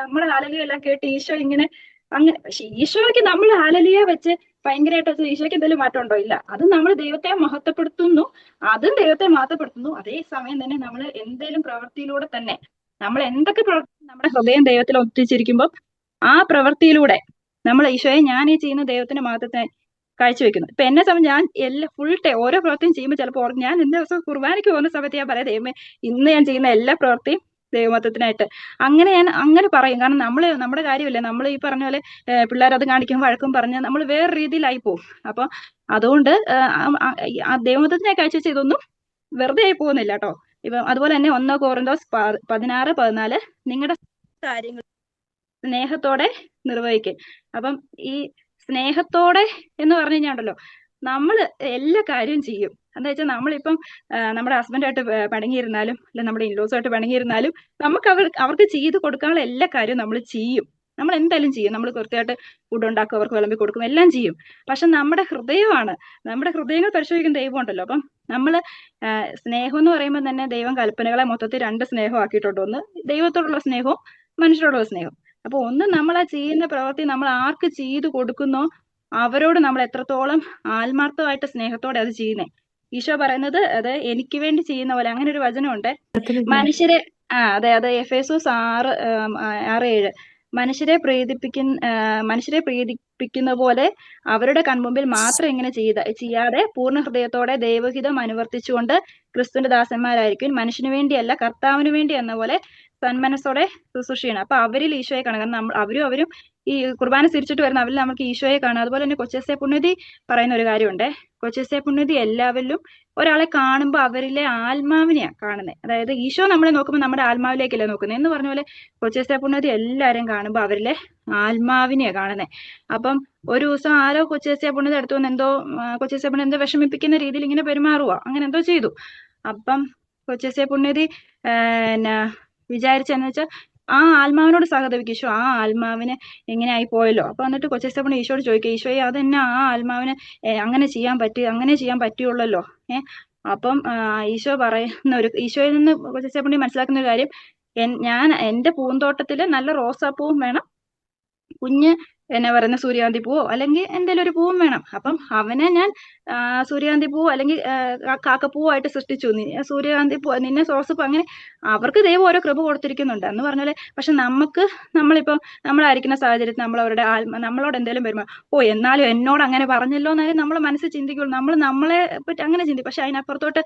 നമ്മുടെ ഹല്ലേലൂയ എല്ലാം കേട്ട് ഈശോ ഇങ്ങനെ അങ്ങനെ. പക്ഷെ ഈശോയ്ക്ക് നമ്മൾ ഹല്ലേലൂയ വെച്ച് ഭയങ്കരമായിട്ട് ഈശോയ്ക്ക് എന്തെങ്കിലും മാറ്റം ഉണ്ടോ? ഇല്ല. അത് നമ്മൾ ദൈവത്തെ മഹത്വപ്പെടുത്തുന്നു, അതും ദൈവത്തെ മഹത്വപ്പെടുത്തുന്നു. അതേ സമയം തന്നെ നമ്മൾ എന്തെങ്കിലും പ്രവൃത്തിയിലൂടെ തന്നെ നമ്മൾ എന്തൊക്കെ പ്രവർത്തി നമ്മുടെ ഹൃദയം ദൈവത്തിൽ ഒത്തിച്ചിരിക്കുമ്പോൾ ആ പ്രവൃത്തിയിലൂടെ നമ്മൾ ഈശോയെ ഞാൻ ഈ ചെയ്യുന്ന ദൈവത്തിന്റെ മഹത്വത്തെ കാഴ്ചവെക്കുന്നു. ഇപ്പൊ എന്നെ സമയം ഞാൻ ഫുൾ ടൈം ഓരോ പ്രവൃത്തിയും ചെയ്യുമ്പോൾ ചിലപ്പോൾ ഞാൻ ഇന്ന ദിവസം കുർബാനയ്ക്ക് പോകുന്ന സമയത്ത് ഞാൻ പറയാം, ദൈവമേ ഇന്ന് ഞാൻ ചെയ്യുന്ന എല്ലാ പ്രവൃത്തിയും ദൈവമഹത്വത്തിനായിട്ട്. അങ്ങനെ പറയും. കാരണം നമ്മുടെ കാര്യമില്ല, നമ്മൾ ഈ പറഞ്ഞ പോലെ പിള്ളേർ അത് കാണിക്കും വഴക്കും പറഞ്ഞ് നമ്മൾ വേറെ രീതിയിലായി പോകും. അപ്പൊ അതുകൊണ്ട് ആ ദൈവമഹത്വത്തിനെ കാഴ്ചവെച്ച ഇതൊന്നും വെറുതെ ആയി പോകുന്നില്ല കേട്ടോ. ഇപ്പം അതുപോലെ തന്നെ 1 Corinthians 16:14 നിങ്ങളുടെ കാര്യങ്ങൾ സ്നേഹത്തോടെ നിർവഹിക്കും. അപ്പം ഈ സ്നേഹത്തോടെ എന്ന് പറഞ്ഞു കഴിഞ്ഞാണ്ടല്ലോ, നമ്മൾ എല്ലാ കാര്യവും ചെയ്യും. എന്താ വെച്ചാൽ നമ്മളിപ്പം നമ്മുടെ ഹസ്ബൻഡായിട്ട് പിണങ്ങിയിരുന്നാലും അല്ലെ നമ്മുടെ ഇൻലോസുമായിട്ട് പിണങ്ങിയിരുന്നാലും നമുക്ക് അവർക്ക് ചെയ്ത് കൊടുക്കാനുള്ള എല്ലാ കാര്യവും നമ്മൾ ചെയ്യും. നമ്മൾ എന്തായാലും ചെയ്യും. നമ്മൾ കൃത്യമായിട്ട് ഫുഡ് ഉണ്ടാക്കും, അവർക്ക് വിളമ്പി കൊടുക്കും, എല്ലാം ചെയ്യും. പക്ഷെ നമ്മുടെ ഹൃദയങ്ങൾ പരിശോധിക്കുന്ന ദൈവം ഉണ്ടല്ലോ. അപ്പം നമ്മൾ സ്നേഹം എന്ന് പറയുമ്പോൾ തന്നെ ദൈവം കൽപ്പനകളെ മൊത്തത്തിൽ 2 സ്നേഹമാക്കിയിട്ടുണ്ട്. ഒന്ന് ദൈവത്തോടുള്ള സ്നേഹവും മനുഷ്യരോടുള്ള സ്നേഹവും. അപ്പൊ ഒന്ന് നമ്മൾ ആ ചെയ്യുന്ന പ്രവൃത്തി നമ്മൾ ആർക്ക് ചെയ്തു കൊടുക്കുന്നോ അവരോട് നമ്മൾ എത്രത്തോളം ആത്മാർത്ഥമായിട്ട് സ്നേഹത്തോടെ അത് ചെയ്യുന്നേ. ഈശോ പറയുന്നത് അത് എനിക്ക് വേണ്ടി ചെയ്യുന്ന പോലെ, അങ്ങനെ ഒരു വചനമുണ്ട്. മനുഷ്യരെ അതെ എഫേസോസ് 6:7 മനുഷ്യരെ പ്രീതിപ്പിക്കുന്ന പോലെ അവരുടെ കൺമുമ്പിൽ മാത്രം ഇങ്ങനെ ചെയ്യാതെ പൂർണ്ണ ഹൃദയത്തോടെ ദൈവഹിതം അനുവർത്തിച്ചുകൊണ്ട് ക്രിസ്തുവിന്റെ ദാസന്മാരായിരിക്കും. മനുഷ്യന് വേണ്ടിയല്ല കർത്താവിന് വേണ്ടി എന്ന പോലെ സന്മനസ്സോടെ ശുശ്രൂഷ ചെയ്യണം. അപ്പൊ അവരിൽ ഈശോയെ കാണാം. കാരണം അവരും ഈ കുർബാന തിരിച്ചിട്ട് വരുന്ന അവരിൽ നമുക്ക് ഈശോയെ കാണാം. അതുപോലെ തന്നെ കൊച്ചേസ്യ പുണ്യതി പറയുന്ന ഒരു കാര്യമുണ്ട്. കൊച്ചേസ്യ പുണ്യതി എല്ലാവരിലും ഒരാളെ കാണുമ്പോൾ അവരിലെ ആത്മാവിനെയാണ് കാണുന്നത്. അതായത് ഈശോ നമ്മളെ നോക്കുമ്പോൾ നമ്മുടെ ആത്മാവിലേക്കല്ലേ നോക്കുന്നത് എന്ന് പറഞ്ഞ പോലെ കൊച്ചേസ്യ പുണ്യതി എല്ലാവരെയും കാണുമ്പോൾ അവരിലെ ആത്മാവിനെയാണ് കാണുന്നത്. അപ്പം ഒരു ദിവസം ആരോ കൊച്ചേസ്യ പുണ്യതി അടുത്ത് വന്ന് കൊച്ചേസ്യ പുണ്യതി എന്തോ വിഷമിപ്പിക്കുന്ന രീതിയിൽ ഇങ്ങനെ പെരുമാറുക, അങ്ങനെ എന്തോ ചെയ്തു. അപ്പം കൊച്ചേസ്യ പുണ്യതി വിചാരിച്ചെന്ന് വെച്ചാൽ ആ ആത്മാവിനോട് സഹതപിക്കും. ഈശോ ആ ആത്മാവിനെ എങ്ങനെ ആയി പോയല്ലോ. അപ്പൊ എന്നിട്ട് കൊച്ചേസ്യ പുണ്യതി ഈശോയോട് ചോദിക്കുക, ഈശോയെ അതെന്നെ ആ ആത്മാവിനെ അങ്ങനെ ചെയ്യാൻ പറ്റുള്ളല്ലോ. അപ്പം ഈശോ ഈശോയിൽ നിന്ന് കൊച്ചേസ്യ പുണ്യതി മനസ്സിലാക്കുന്ന ഒരു കാര്യം, എന്റെ പൂന്തോട്ടത്തില് നല്ല റോസാപ്പൂവും വേണം, കുഞ്ഞ് പറയുന്ന സൂര്യകാന്തി പൂവോ അല്ലെങ്കിൽ എന്തെങ്കിലും ഒരു പൂവും വേണം. അപ്പം അവനെ ഞാൻ സൂര്യകാന്തി പൂവോ അല്ലെങ്കിൽ കാക്കപ്പൂവായിട്ട് സൃഷ്ടിച്ചു. സൂര്യകാന്തി പൂ, നിന്നെ റോസപ്പൂ, അങ്ങനെ അവർക്ക് ദൈവം ഓരോ കൃപ കൊടുത്തിരിക്കുന്നുണ്ട് എന്ന് പറഞ്ഞാല്. പക്ഷെ നമ്മളിപ്പം നമ്മളായിരിക്കുന്ന സാഹചര്യത്തിൽ നമ്മളോട് എന്തെങ്കിലും വരുമ്പോ എന്നാലും എന്നോട് അങ്ങനെ പറഞ്ഞല്ലോ എന്നാലും നമ്മളെ മനസ്സിൽ ചിന്തിക്കുള്ളൂ. നമ്മളെ പറ്റി അങ്ങനെ ചിന്തിക്കും. പക്ഷെ അതിനപ്പുറത്തോട്ട്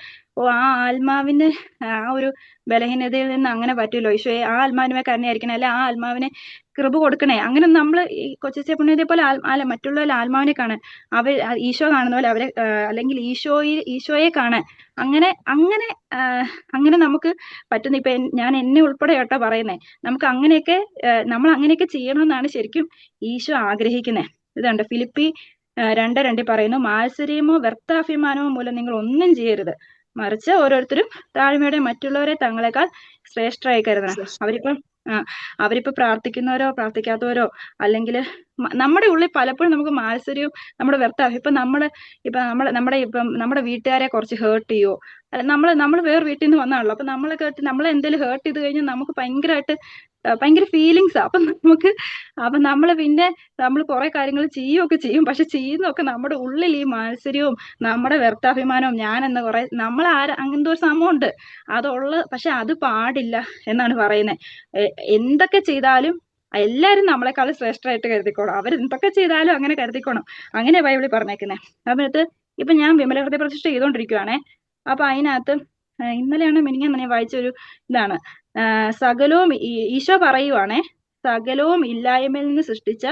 ആ ആത്മാവിന് ആ ഒരു ബലഹീനതയിൽ നിന്ന് അങ്ങനെ പറ്റുമല്ലോ. ഈശോയെ ആ ആത്മാവിനെ കരുണയായിരിക്കണം, അല്ലെ ആ ആത്മാവിനെ കൃപ കൊടുക്കണേ. അങ്ങനെ നമ്മൾ ഈ കൊച്ചേസ്യ പുണ്യതയെ പോലെ മറ്റുള്ളവരെ ആത്മാവിനെ കാണാൻ, ഈശോ കാണുന്ന പോലെ അവരെ അല്ലെങ്കിൽ ഈശോയെ കാണാൻ അങ്ങനെ നമുക്ക് പറ്റുന്ന. ഇപ്പൊ ഞാൻ എന്നെ ഉൾപ്പെടെ കേട്ടോ പറയുന്നേ, നമുക്ക് നമ്മൾ അങ്ങനെയൊക്കെ ചെയ്യണമെന്നാണ് ശരിക്കും ഈശോ ആഗ്രഹിക്കുന്നത്. ഇതുണ്ട് ഫിലിപ്പി 2:2 പറയുന്നു, മാത്സര്യമോ വ്യർത്ഥാഭിമാനമോ മൂലം നിങ്ങൾ ഒന്നും ചെയ്യരുത്, മറിച്ച് ഓരോരുത്തരും താഴ്മയോടെ മറ്റുള്ളവരെ തങ്ങളെക്കാൾ ശ്രേഷ്ഠരായി കരുതണം. അവരിപ്പോ പ്രാർത്ഥിക്കുന്നവരോ പ്രാർത്ഥിക്കാത്തവരോ അല്ലെങ്കിൽ നമ്മുടെ ഉള്ളിൽ പലപ്പോഴും നമുക്ക് മാത്സര്യവും നമ്മുടെ വ്യർത്ഥാഭിമാനം, ഇപ്പം നമ്മുടെ വീട്ടുകാരെ കുറച്ച് ഹേർട്ട് ചെയ്യോ, നമ്മൾ വേറെ വീട്ടിൽ നിന്ന് വന്നാണല്ലോ. അപ്പൊ നമ്മളെ എന്തെങ്കിലും ഹേർട്ട് ചെയ്ത് കഴിഞ്ഞാൽ നമുക്ക് ഭയങ്കര ഫീലിങ്സാ. അപ്പൊ നമ്മൾ കുറെ കാര്യങ്ങൾ ചെയ്യുകയൊക്കെ ചെയ്യും. പക്ഷെ ചെയ്യുന്നതൊക്കെ നമ്മുടെ ഉള്ളിൽ ഈ മാത്സര്യവും നമ്മുടെ വ്യർത്ഥാഭിമാനവും ഞാനെന്ന കുറെ അങ്ങനത്തെ ഒരു സംഭവമുണ്ട് പക്ഷെ അത് പാടില്ല എന്നാണ് പറയുന്നത്. എന്തൊക്കെ ചെയ്താലും എല്ലാരും നമ്മളെക്കാളും ശ്രേഷ്ഠരായിട്ട് കരുതിക്കോണം. അവരെന്തൊക്കെ ചെയ്താലും അങ്ങനെ കരുതിക്കോണം. അങ്ങനെ ബൈബിളിൽ പറഞ്ഞേക്കുന്നത്. അതിനകത്ത് ഇപ്പൊ ഞാൻ വിമല ഹൃദയ പ്രതിഷ്ഠ ചെയ്തോണ്ടിരിക്കുവാണേ. അപ്പൊ അതിനകത്ത് ഇന്നലെയാണ് മിനിങ്ങാന്ന് ഞാൻ വായിച്ചൊരു ഇതാണ്, സകലവും ഈശോ പറയുവാണേ, സകലവും ഇല്ലായ്മയിൽ നിന്ന് സൃഷ്ടിച്ച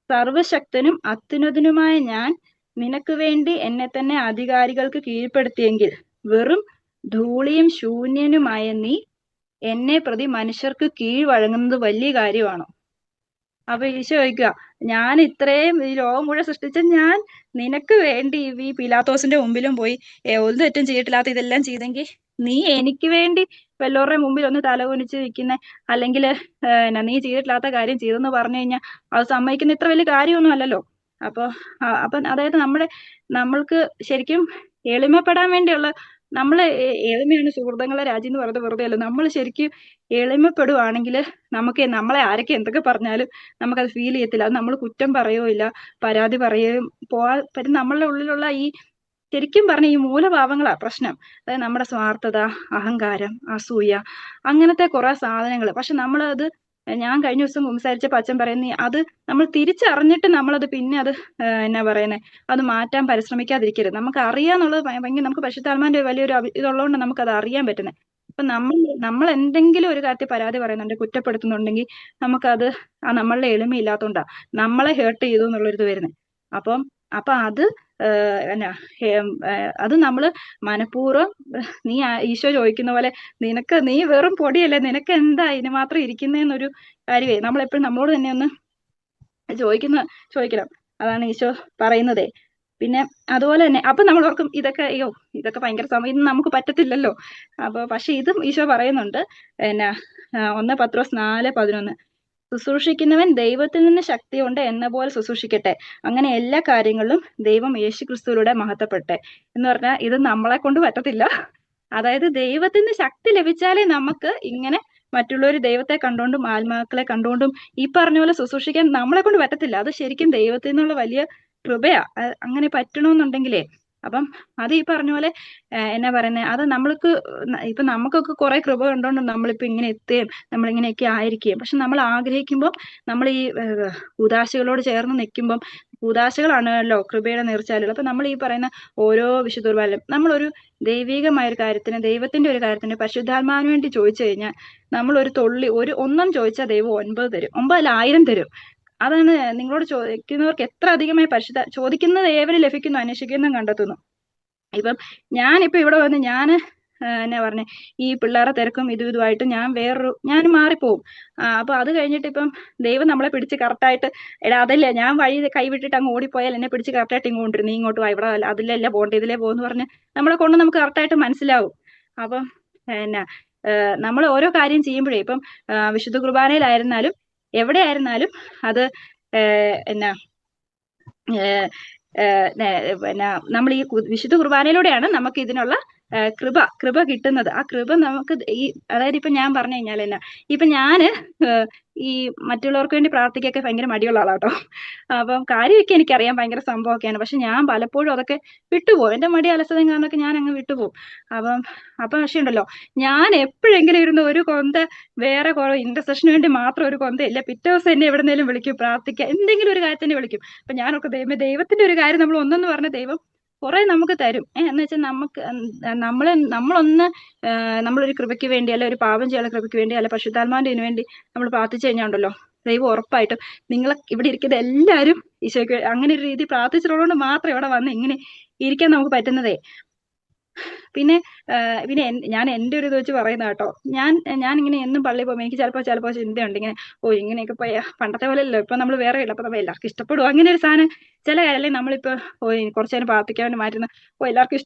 സർവശക്തനും അത്യുന്നതനുമായ ഞാൻ നിനക്ക് വേണ്ടി എന്നെ തന്നെ അധികാരികൾക്ക് കീഴ്പ്പെടുത്തിയെങ്കിൽ വെറും ധൂളിയും ശൂന്യനുമായ നീ എന്നെ പ്രതി മനുഷ്യർക്ക് കീഴ്വഴങ്ങുന്നത് വലിയ കാര്യമാണോ? അപ്പൊ ഈശോ ചോദിക്കുക, ഞാൻ ഇത്രയും ഈ ലോകം മുഴുവൻ സൃഷ്ടിച്ച ഞാൻ നിനക്ക് വേണ്ടി ഈ പിലാത്തോസിന്റെ മുമ്പിലും പോയി ഒരു തെറ്റും ചെയ്തിട്ടില്ലാത്ത ഇതെല്ലാം ചെയ്തെങ്കിൽ നീ എനിക്ക് വേണ്ടി വല്ലവരുടെ മുമ്പിൽ ഒന്ന് തലകുനിച്ച് നിൽക്കുന്ന, അല്ലെങ്കിൽ നീ ചെയ്തിട്ടില്ലാത്ത കാര്യം ചെയ്തെന്ന് പറഞ്ഞു കഴിഞ്ഞാൽ അത് സമ്മതിക്കുന്ന ഇത്ര വലിയ കാര്യമൊന്നും അല്ലല്ലോ. അപ്പം അതായത് നമ്മൾക്ക് ശരിക്കും എളിമപ്പെടാൻ വേണ്ടിയുള്ള, എളിമയാണ് സുഹൃത്തുക്കളെ രാജ്യം എന്ന് പറയുന്നത് വെറുതെ അല്ല. നമ്മൾ ശരിക്കും എളിമപ്പെടുവാണെങ്കിൽ നമ്മളെ ആരൊക്കെ എന്തൊക്കെ പറഞ്ഞാലും നമുക്കത് ഫീൽ ചെയ്യത്തില്ല. അത് നമ്മൾ കുറ്റം പറയുകയോ ഇല്ല, പരാതി പറയുകയും പറ്റും. നമ്മളുടെ ഉള്ളിലുള്ള ഈ ശരിക്കും പറഞ്ഞ ഈ മൂലഭാവങ്ങളാ പ്രശ്നം. അതായത് നമ്മുടെ സ്വാർത്ഥത, അഹങ്കാരം, അസൂയ, അങ്ങനത്തെ കുറെ സാധനങ്ങൾ. പക്ഷെ നമ്മളത്, ഞാൻ കഴിഞ്ഞ ദിവസം സംസാരിച്ചപ്പോൾ അച്ഛൻ പറയുന്ന അത് നമ്മൾ തിരിച്ചറിഞ്ഞിട്ട് നമ്മളത് പിന്നെ അത് അത് മാറ്റാൻ പരിശ്രമിക്കാതിരിക്കരുത്. നമുക്ക് അറിയാന്നുള്ളത് ഭയങ്കര, നമുക്ക് പരിശുദ്ധാത്മാവിന്റെ വലിയൊരു ഇതുള്ളതുകൊണ്ട് നമുക്കത് അറിയാൻ പറ്റുന്നത്. അപ്പൊ നമ്മൾ എന്തെങ്കിലും ഒരു കാര്യത്തിൽ പരാതി പറയുന്നുണ്ട്, കുറ്റപ്പെടുത്തുന്നുണ്ടെങ്കിൽ നമുക്കത് നമ്മളുടെ എളിമയില്ലാത്തതുകൊണ്ടാ നമ്മളെ ഹേർട്ട് ചെയ്തു എന്നുള്ളൊരിത് വരുന്നത്. അപ്പൊ അത് എന്നാ അത് നമ്മള് മനഃപൂർവ്വം നീ ഈശോ ചോദിക്കുന്ന പോലെ നീ വെറും പൊടിയല്ലേ, നിനക്ക് എന്താ ഇതിന് മാത്രം ഇരിക്കുന്നതെന്നൊരു കാര്യമേ നമ്മളെപ്പോഴും നമ്മളോട് തന്നെ ഒന്ന് ചോദിക്കണം. അതാണ് ഈശോ പറയുന്നതേ. പിന്നെ അതുപോലെ തന്നെ അപ്പൊ നമ്മൾ ഓർക്കും ഇതൊക്കെ ഭയങ്കര സമയം നമുക്ക് പറ്റത്തില്ലല്ലോ. പക്ഷെ ഇതും ഈശോ പറയുന്നുണ്ട്. എന്നാ 1 പത്രോസ് 4:11 ശുശ്രൂഷിക്കുന്നവൻ ദൈവത്തിൽ നിന്ന് ശക്തി കൊണ്ട് എന്ന പോലെ ശുശ്രൂഷിക്കട്ടെ, അങ്ങനെ എല്ലാ കാര്യങ്ങളിലും ദൈവം യേശുക്രിസ്തുവിലൂടെ മഹത്വപ്പെടട്ടെ എന്ന് പറഞ്ഞാൽ ഇത് നമ്മളെ കൊണ്ട് പറ്റത്തില്ല. അതായത് ദൈവത്തിന് ശക്തി ലഭിച്ചാലേ നമുക്ക് ഇങ്ങനെ മറ്റുള്ളവർ ദൈവത്തെ കണ്ടുകൊണ്ടും ആത്മാക്കളെ കണ്ടുകൊണ്ടും ഈ പറഞ്ഞ പോലെ ശുശ്രൂഷിക്കാൻ നമ്മളെ കൊണ്ട് പറ്റത്തില്ല. അത് ശരിക്കും ദൈവത്തിൽ നിന്നുള്ള വലിയ കൃപയാ. അങ്ങനെ പറ്റണമെന്നുണ്ടെങ്കിലേ അപ്പം അത് ഈ പറഞ്ഞ പോലെ എന്നാ പറയുന്നത്, അത് നമ്മൾക്ക് ഇപ്പൊ നമുക്കൊക്കെ കുറെ കൃപ കണ്ടോണ്ട് നമ്മളിപ്പോ ഇങ്ങനെ എത്തുകയും നമ്മളിങ്ങനെയൊക്കെ ആയിരിക്കുകയും, പക്ഷെ നമ്മൾ ആഗ്രഹിക്കുമ്പോൾ നമ്മൾ ഈ ഉദാശകളോട് ചേർന്ന് നിൽക്കുമ്പം ഉദാശകളാണല്ലോ കൃപയുടെ നീർച്ചാലുകൾ. അപ്പൊ നമ്മൾ ഈ പറയുന്ന ഓരോ വിശുദ്ധ കുർബാനയിലും നമ്മളൊരു ദൈവികമായ ഒരു കാര്യത്തിന്, ദൈവത്തിന്റെ ഒരു കാര്യത്തിന് പരിശുദ്ധാത്മാവിന് വേണ്ടി ചോദിച്ചു കഴിഞ്ഞാൽ നമ്മൾ ഒരു ഒന്നും ചോദിച്ചാൽ ദൈവം 9 തരും, 9,1000 തരും. അതാണ് നിങ്ങളോട് ചോദിക്കുന്നവർക്ക് എത്ര അധികമായി ചോദിക്കുന്നത് ഏവരും ലഭിക്കുന്നു, അന്വേഷിക്കുന്നു കണ്ടെത്തുന്നു. ഇപ്പം ഞാനിപ്പോ ഇവിടെ വന്ന് എന്നാ പറഞ്ഞേ ഈ പിള്ളേരെ തിരക്കും ഇതുമായിട്ട് ഞാൻ മാറിപ്പോവും. അപ്പൊ അത് കഴിഞ്ഞിട്ട് ഇപ്പം ദൈവം നമ്മളെ പിടിച്ച് കറക്റ്റായിട്ട് അതല്ലേ ഞാൻ വഴി കൈവിട്ടിട്ട് അങ്ങ് ഓടിപ്പോയാൽ എന്നെ പിടിച്ച് കറക്റ്റായിട്ട് ഇങ്ങോട്ട് നീ ഇങ്ങോട്ട് വാ, ഇവിടെ അതിലല്ല പോകേണ്ട ഇതിലേ പോകുന്നു പറഞ്ഞ് നമ്മളെ കൊണ്ട് നമുക്ക് കറക്റ്റായിട്ട് മനസ്സിലാവും. അപ്പം എന്നാ നമ്മൾ ഓരോ കാര്യം ചെയ്യുമ്പോഴേ ഇപ്പം വിശുദ്ധ കുർബാനയിലായിരുന്നാലും എവിടെ ആയിരുന്നാലും അത് എന്നാ പിന്നെ നമ്മൾ ഈ വിശുദ്ധ കുർബാനയിലൂടെയാണ് നമുക്ക് ഇതിനുള്ള കൃപ കിട്ടുന്നത്. ആ കൃപ നമുക്ക് അതായത് ഇപ്പൊ ഞാൻ പറഞ്ഞു കഴിഞ്ഞാൽ എന്നാ ഇപ്പൊ ഞാന് ഈ മറ്റുള്ളവർക്ക് വേണ്ടി പ്രാർത്ഥിക്കൊക്കെ ഭയങ്കര മടിയുള്ള ആളാട്ടോ. അപ്പം കാര്യമൊക്കെ എനിക്കറിയാം, ഭയങ്കര സംഭവമൊക്കെയാണ്. പക്ഷെ ഞാൻ പലപ്പോഴും അതൊക്കെ വിട്ടുപോകും. എന്റെ മടി അലസതയും കാരണമൊക്കെ ഞാൻ അങ്ങ് വിട്ടുപോകും. അപ്പം പക്ഷെ ഉണ്ടല്ലോ, ഞാൻ എപ്പോഴെങ്കിലും ഇരുന്ന് ഒരു കൊന്ത വേറെ കുറെ ഇന്റർസെഷന് വേണ്ടി മാത്രം ഒരു കൊന്തയില്ല, പിറ്റേ ദിവസം എന്നെ എവിടെന്നേലും വിളിക്കും പ്രാർത്ഥിക്കാൻ, എന്തെങ്കിലും ഒരു കാര്യത്തിന് വിളിക്കും. അപ്പൊ ഞാനൊക്കെ ദൈവത്തിന്റെ ഒരു കാര്യം നമ്മൾ ഒന്നെന്ന് പറഞ്ഞ ദൈവം കുറെ നമുക്ക് തരും. എന്ന് വെച്ചാൽ നമുക്ക് നമ്മളൊരു കൃപയ്ക്ക് വേണ്ടി, അല്ലെ ഒരു പാപം ചെയ്യാനുള്ള കൃപയ്ക്ക് വേണ്ടി, അല്ലെ പരിശുദ്ധാത്മാവിന്റെ ഇതിനു വേണ്ടി നമ്മൾ പ്രാർത്ഥിച്ചു കഴിഞ്ഞാൽ ഉണ്ടല്ലോ, ദൈവം ഉറപ്പായിട്ടും നിങ്ങളെ ഇവിടെ ഇരിക്കുന്ന എല്ലാവരും ഈശോയ്ക്ക് അങ്ങനെ ഒരു രീതി പ്രാർത്ഥിച്ചിട്ടുള്ളതുകൊണ്ട് മാത്രം ഇവിടെ വന്ന് ഇങ്ങനെ ഇരിക്കാൻ നമുക്ക് പറ്റുന്നതേ. പിന്നെ ഞാൻ എൻ്റെ ഒരു ഇത് വെച്ച് പറയുന്ന കേട്ടോ, ഞാൻ ഇങ്ങനെ എന്നും പള്ളിയിൽ പോകുമ്പോൾ എനിക്ക് ചിലപ്പോൾ ചിന്തയുണ്ട് ഇങ്ങനെ, ഇങ്ങനെയൊക്കെ പോയാ പണ്ടത്തെ പോലെ അല്ലല്ലോ, ഇപ്പൊ നമ്മൾ വേറെ ഇല്ല, അപ്പൊ നമ്മൾ എല്ലാവർക്കും ഇഷ്ടപ്പെടും അങ്ങനെ ഒരു സാധനം ചില കാര്യം, അല്ലെങ്കിൽ നമ്മളിപ്പോ കുറച്ചു നേരം പ്രാർത്ഥിക്കാൻ വേണ്ടി മാറ്റുന്ന എല്ലാവർക്കും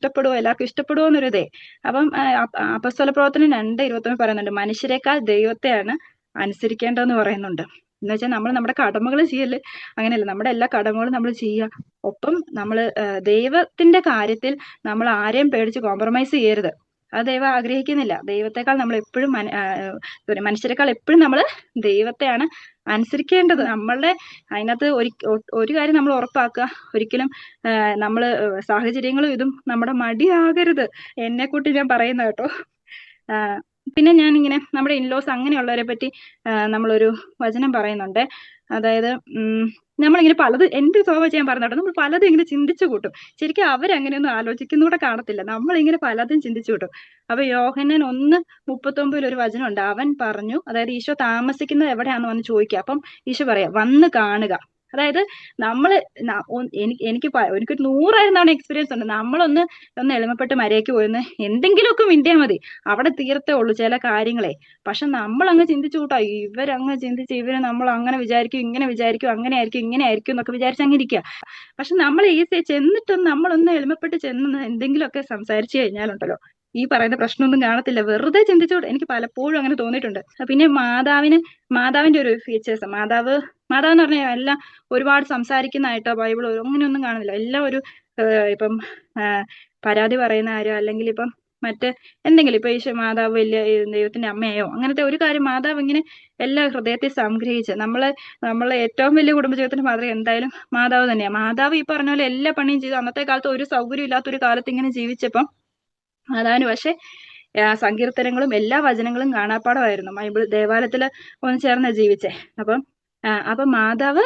ഇഷ്ടപ്പെടുമോ എന്നൊരു ഇതേ. അപ്പം അപ്പസ്തല പ്രവർത്തനം 2:21 പറയുന്നുണ്ട്, മനുഷ്യരെക്കാൾ ദൈവത്തെയാണ് അനുസരിക്കേണ്ടതെന്ന് പറയുന്നുണ്ട്. എന്ന് വെച്ചാൽ നമ്മൾ നമ്മുടെ കടമകൾ ചെയ്യല് അങ്ങനെയല്ല, നമ്മുടെ എല്ലാ കടമകളും നമ്മൾ ചെയ്യുക. ഒപ്പം നമ്മൾ ദൈവത്തിന്റെ കാര്യത്തിൽ നമ്മൾ ആരെയും പേടിച്ച് കോംപ്രമൈസ് ചെയ്യരുത്. അത് ദൈവം ആഗ്രഹിക്കുന്നില്ല. ദൈവത്തെക്കാൾ നമ്മൾ എപ്പോഴും മനുഷ്യരെക്കാൾ എപ്പോഴും നമ്മൾ ദൈവത്തെയാണ് അനുസരിക്കേണ്ടത്. നമ്മളുടെ അതിനകത്ത് ഒരു കാര്യം നമ്മൾ ഉറപ്പാക്കുക, ഒരിക്കലും നമ്മള് സാഹചര്യങ്ങളും ഇതും നമ്മുടെ മടിയാകരുത്. എന്നെ കൂട്ടി ഞാൻ പറയുന്ന കേട്ടോ. പിന്നെ ഞാനിങ്ങനെ നമ്മുടെ ഇൻലോസ് അങ്ങനെയുള്ളവരെ പറ്റി നമ്മളൊരു വചനം പറയുന്നുണ്ട്. അതായത് നമ്മളിങ്ങനെ എന്റെ സ്വഭാവം ഞാൻ പറഞ്ഞോട്ടെ, നമ്മൾ പലതും ഇങ്ങനെ ചിന്തിച്ചു കൂട്ടും. ശരിക്കും അവരങ്ങനെയൊന്നും ആലോചിക്കുന്നൂടെ കാണത്തില്ല, നമ്മളിങ്ങനെ പലതും ചിന്തിച്ചു കൂട്ടും. അപ്പൊ യോഹന്നാൻ 1:39 ഒരു വചനമുണ്ട്. അവൻ പറഞ്ഞു, അതായത് ഈശോ താമസിക്കുന്നത് എവിടെയാന്ന് വന്ന് ചോദിക്കുക. അപ്പം ഈശോ പറയാ, വന്ന് കാണുക. അതായത് എനിക്കൊരു 100,000 തവണ എക്സ്പീരിയൻസ് ഉണ്ട്. നമ്മളൊന്ന് എളിമപ്പെട്ട് മരയ്ക്ക് പോയെന്ന് എന്തെങ്കിലുമൊക്കെ മിണ്ടിയാൽ മതി, അവിടെ തീരത്തേ ഉള്ളൂ ചില കാര്യങ്ങളെ. പക്ഷെ നമ്മൾ അങ്ങ് ചിന്തിച്ചു കൂട്ടാ, ഇവരങ്ങ് ചിന്തിച്ച് ഇവര് നമ്മൾ അങ്ങനെ വിചാരിക്കും, ഇങ്ങനെ വിചാരിക്കും, അങ്ങനെ ആയിരിക്കും, ഇങ്ങനെ ആയിരിക്കും എന്നൊക്കെ വിചാരിച്ച് അങ്ങനെ ഇരിക്കുക. പക്ഷെ നമ്മൾ ചെന്നിട്ടൊന്ന് നമ്മളൊന്ന് എളിമപ്പെട്ട് ചെന്ന് എന്തെങ്കിലുമൊക്കെ സംസാരിച്ചു കഴിഞ്ഞാലുണ്ടല്ലോ, ഈ പറയുന്ന പ്രശ്നമൊന്നും കാണത്തില്ല. വെറുതെ ചിന്തിച്ചോട്ടെ. എനിക്ക് പലപ്പോഴും അങ്ങനെ തോന്നിയിട്ടുണ്ട്. പിന്നെ മാതാവിന്റെ ഒരു ഫീച്ചേഴ്സ്, മാതാവ് എന്ന് പറഞ്ഞാൽ എല്ലാം ഒരുപാട് സംസാരിക്കുന്നതായിട്ടോ ബൈബിൾ അങ്ങനെയൊന്നും കാണുന്നില്ല. എല്ലാം ഒരു ഇപ്പം പരാതി പറയുന്ന കാര്യം, അല്ലെങ്കിൽ ഇപ്പം എന്തെങ്കിലും ഇപ്പൊ ഈശോ മാതാവ് വലിയ ദൈവത്തിന്റെ അമ്മയോ അങ്ങനത്തെ ഒരു കാര്യം മാതാവ് ഇങ്ങനെ എല്ലാ ഹൃദയത്തെ സംഗ്രഹിച്ച് നമ്മളെ ഏറ്റവും വലിയ കുടുംബജീവിതത്തിന്റെ മാതൃക എന്തായാലും മാതാവ് തന്നെയാണ്. മാതാവ് ഈ പറഞ്ഞ പോലെ എല്ലാ പണിയും ചെയ്തു. അന്നത്തെ കാലത്ത് ഒരു സൗകര്യം ഇല്ലാത്തൊരു കാലത്ത് ഇങ്ങനെ ജീവിച്ചപ്പം മാതാവിന് പക്ഷെ സങ്കീർത്തനങ്ങളും എല്ലാ വചനങ്ങളും കാണാപ്പാടമായിരുന്നു. ബൈബിൾ ദേവാലയത്തില് ഒന്ന് ചേർന്ന് ജീവിച്ചേ. അപ്പം മാതാവ്